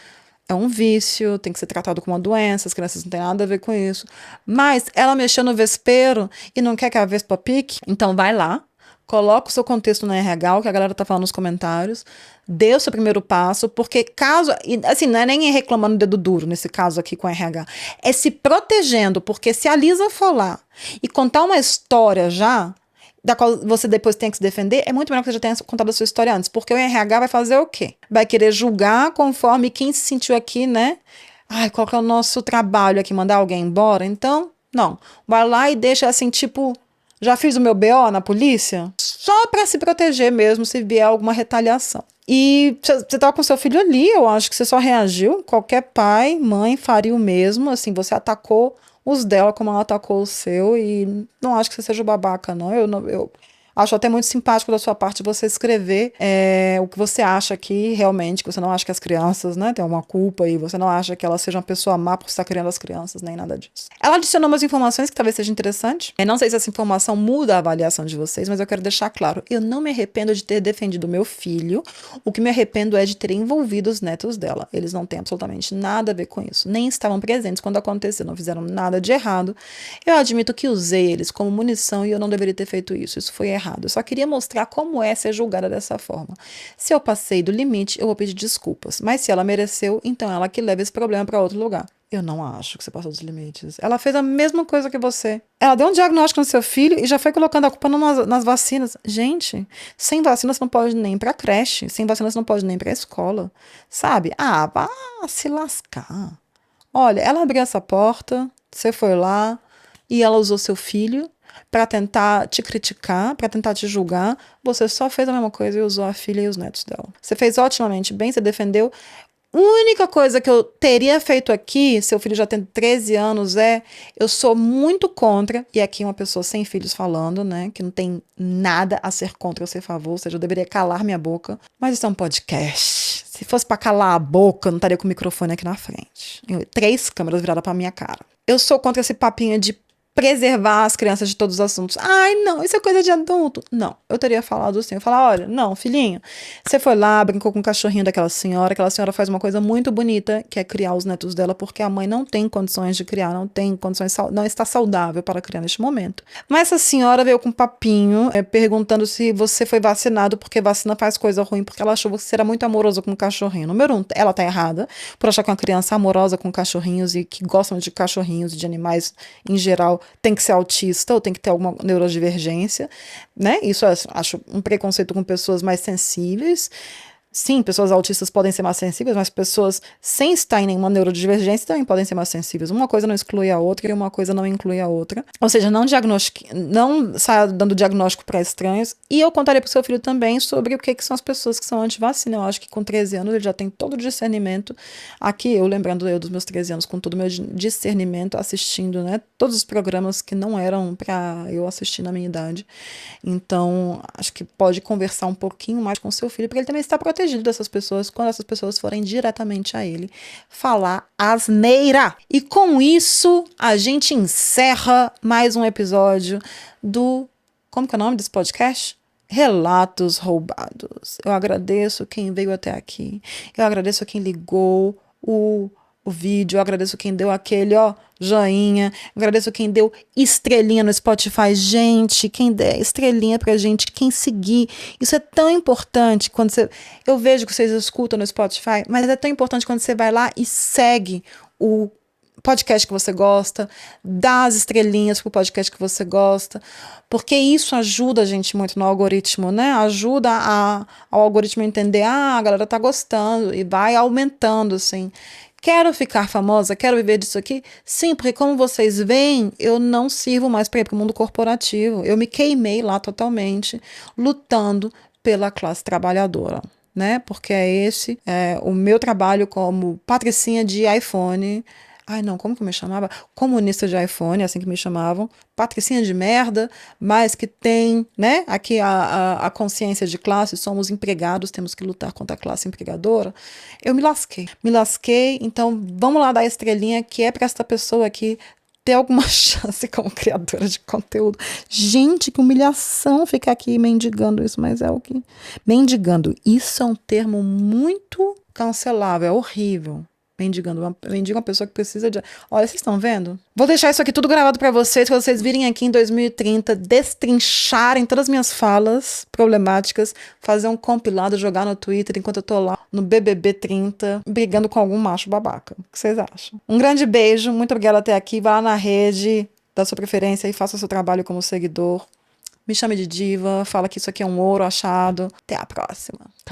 É um vício, tem que ser tratado como uma doença, as crianças não têm nada a ver com isso. Mas ela mexeu no vespeiro e não quer que a vespa pique, então vai lá, coloca o seu contexto no RH, o que a galera tá falando nos comentários, dê o seu primeiro passo, porque caso, assim, não é nem reclamando dedo duro nesse caso aqui com o RH, é se protegendo, porque se a Lisa for lá e contar uma história já, da qual você depois tem que se defender, é muito melhor que você já tenha contado a sua história antes, porque o RH vai fazer o quê? Vai querer julgar conforme quem se sentiu aqui, né? Ai, qual que é o nosso trabalho aqui? Mandar alguém embora? Então, não. Vai lá e deixa assim, tipo, já fiz o meu BO na polícia? Só para se proteger mesmo, se vier alguma retaliação. E você tava com seu filho ali, eu acho que você só reagiu. Qualquer pai, mãe faria o mesmo, assim, você atacou os dela como ela atacou o seu, e não acho que você seja babaca, não. Eu acho até muito simpático da sua parte você escrever o que você acha aqui, realmente, que você não acha que as crianças, né, têm uma culpa, e você não acha que ela seja uma pessoa má por estar criando as crianças, nem nada disso. Ela adicionou umas informações que talvez seja interessante. Eu não sei se essa informação muda a avaliação de vocês, mas eu quero deixar claro, eu não me arrependo de ter defendido meu filho, o que me arrependo é de ter envolvido os netos dela. Eles não têm absolutamente nada a ver com isso, nem estavam presentes quando aconteceu, não fizeram nada de errado. Eu admito que usei eles como munição e eu não deveria ter feito isso, isso foi errado. Eu só queria mostrar como é ser julgada dessa forma. Se eu passei do limite, eu vou pedir desculpas. Mas se ela mereceu, então ela que leva esse problema para outro lugar. Eu não acho que você passou dos limites. Ela fez a mesma coisa que você. Ela deu um diagnóstico no seu filho e já foi colocando a culpa nas vacinas. Gente, sem vacina você não pode nem ir pra creche. Sem vacina você não pode nem ir pra escola. Sabe? Ah, vá se lascar. Olha, ela abriu essa porta, você foi lá e ela usou seu filho para tentar te criticar, para tentar te julgar. Você só fez a mesma coisa e usou a filha e os netos dela. Você fez otimamente bem, você defendeu. A única coisa que eu teria feito aqui, seu filho já tem 13 anos, eu sou muito contra, e aqui uma pessoa sem filhos falando, né, que não tem nada a ser contra ou ser a favor, ou seja, eu deveria calar minha boca, mas isso é um podcast. Se fosse para calar a boca, eu não estaria com o microfone aqui na frente. 3 câmeras viradas para minha cara. Eu sou contra esse papinho de preservar as crianças de todos os assuntos. Ai, não, isso é coisa de adulto. Não, eu teria falado assim, eu falar, olha, não, filhinho, você foi lá, brincou com o cachorrinho daquela senhora, aquela senhora faz uma coisa muito bonita, que é criar os netos dela, porque a mãe não tem condições de criar, não tem condições, não está saudável para criar neste momento. Mas essa senhora veio com um papinho, perguntando se você foi vacinado, porque vacina faz coisa ruim, porque ela achou que você era muito amoroso com o cachorrinho. Número 1, ela tá errada, por achar que uma criança amorosa com cachorrinhos e que gostam de cachorrinhos e de animais em geral, tem que ser autista ou tem que ter alguma neurodivergência, né? Isso eu acho um preconceito com pessoas mais sensíveis. sim, pessoas autistas podem ser mais sensíveis, mas pessoas sem estar em nenhuma neurodivergência também podem ser mais sensíveis. Uma coisa não exclui a outra e uma coisa não inclui a outra. Ou seja, não saia dando diagnóstico para estranhos. E eu contaria para o seu filho também sobre o que são as pessoas que são anti-vacina. Eu acho que com 13 anos ele já tem todo o discernimento. Aqui, lembrando dos meus 13 anos, com todo o meu discernimento, assistindo, né, todos os programas que não eram para eu assistir na minha idade. Então, acho que pode conversar um pouquinho mais com seu filho, para ele também estar protegido dessas pessoas, quando essas pessoas forem diretamente a ele falar asneira. E com isso, a gente encerra mais um episódio do... Como que é o nome desse podcast? Relatos Roubados. Eu agradeço quem veio até aqui. Eu agradeço quem ligou o vídeo. Eu agradeço quem deu aquele, joinha. Eu agradeço quem deu estrelinha no Spotify. Gente, quem der estrelinha pra gente, quem seguir. Isso é tão importante quando você... Eu vejo que vocês escutam no Spotify, mas é tão importante quando você vai lá e segue o podcast que você gosta, dá as estrelinhas pro podcast que você gosta, porque isso ajuda a gente muito no algoritmo, né? Ajuda ao algoritmo a entender, a galera tá gostando, e vai aumentando, assim. Quero ficar famosa? Quero viver disso aqui? Sim, porque como vocês veem, eu não sirvo mais para ir para o mundo corporativo. Eu me queimei lá totalmente, lutando pela classe trabalhadora, né? Porque é o meu trabalho como patricinha de iPhone. Ai, não, como que eu me chamava? Comunista de iPhone, assim que me chamavam. Patricinha de merda, mas que tem, né? Aqui a consciência de classe, somos empregados, temos que lutar contra a classe empregadora. Eu me lasquei. Me lasquei, então vamos lá dar a estrelinha, que é para esta pessoa aqui ter alguma chance como criadora de conteúdo. Gente, que humilhação ficar aqui mendigando isso, mas é o que... Mendigando, isso é um termo muito cancelável, é horrível. Mendiga uma pessoa que precisa de... Olha, vocês estão vendo? Vou deixar isso aqui tudo gravado pra vocês virem aqui em 2030, destrincharem todas as minhas falas problemáticas, fazer um compilado, jogar no Twitter enquanto eu tô lá no BBB 30, brigando com algum macho babaca. O que vocês acham? Um grande beijo, muito obrigada até aqui. Vá lá na rede da sua preferência e faça o seu trabalho como seguidor. Me chame de diva, fala que isso aqui é um ouro achado. Até a próxima.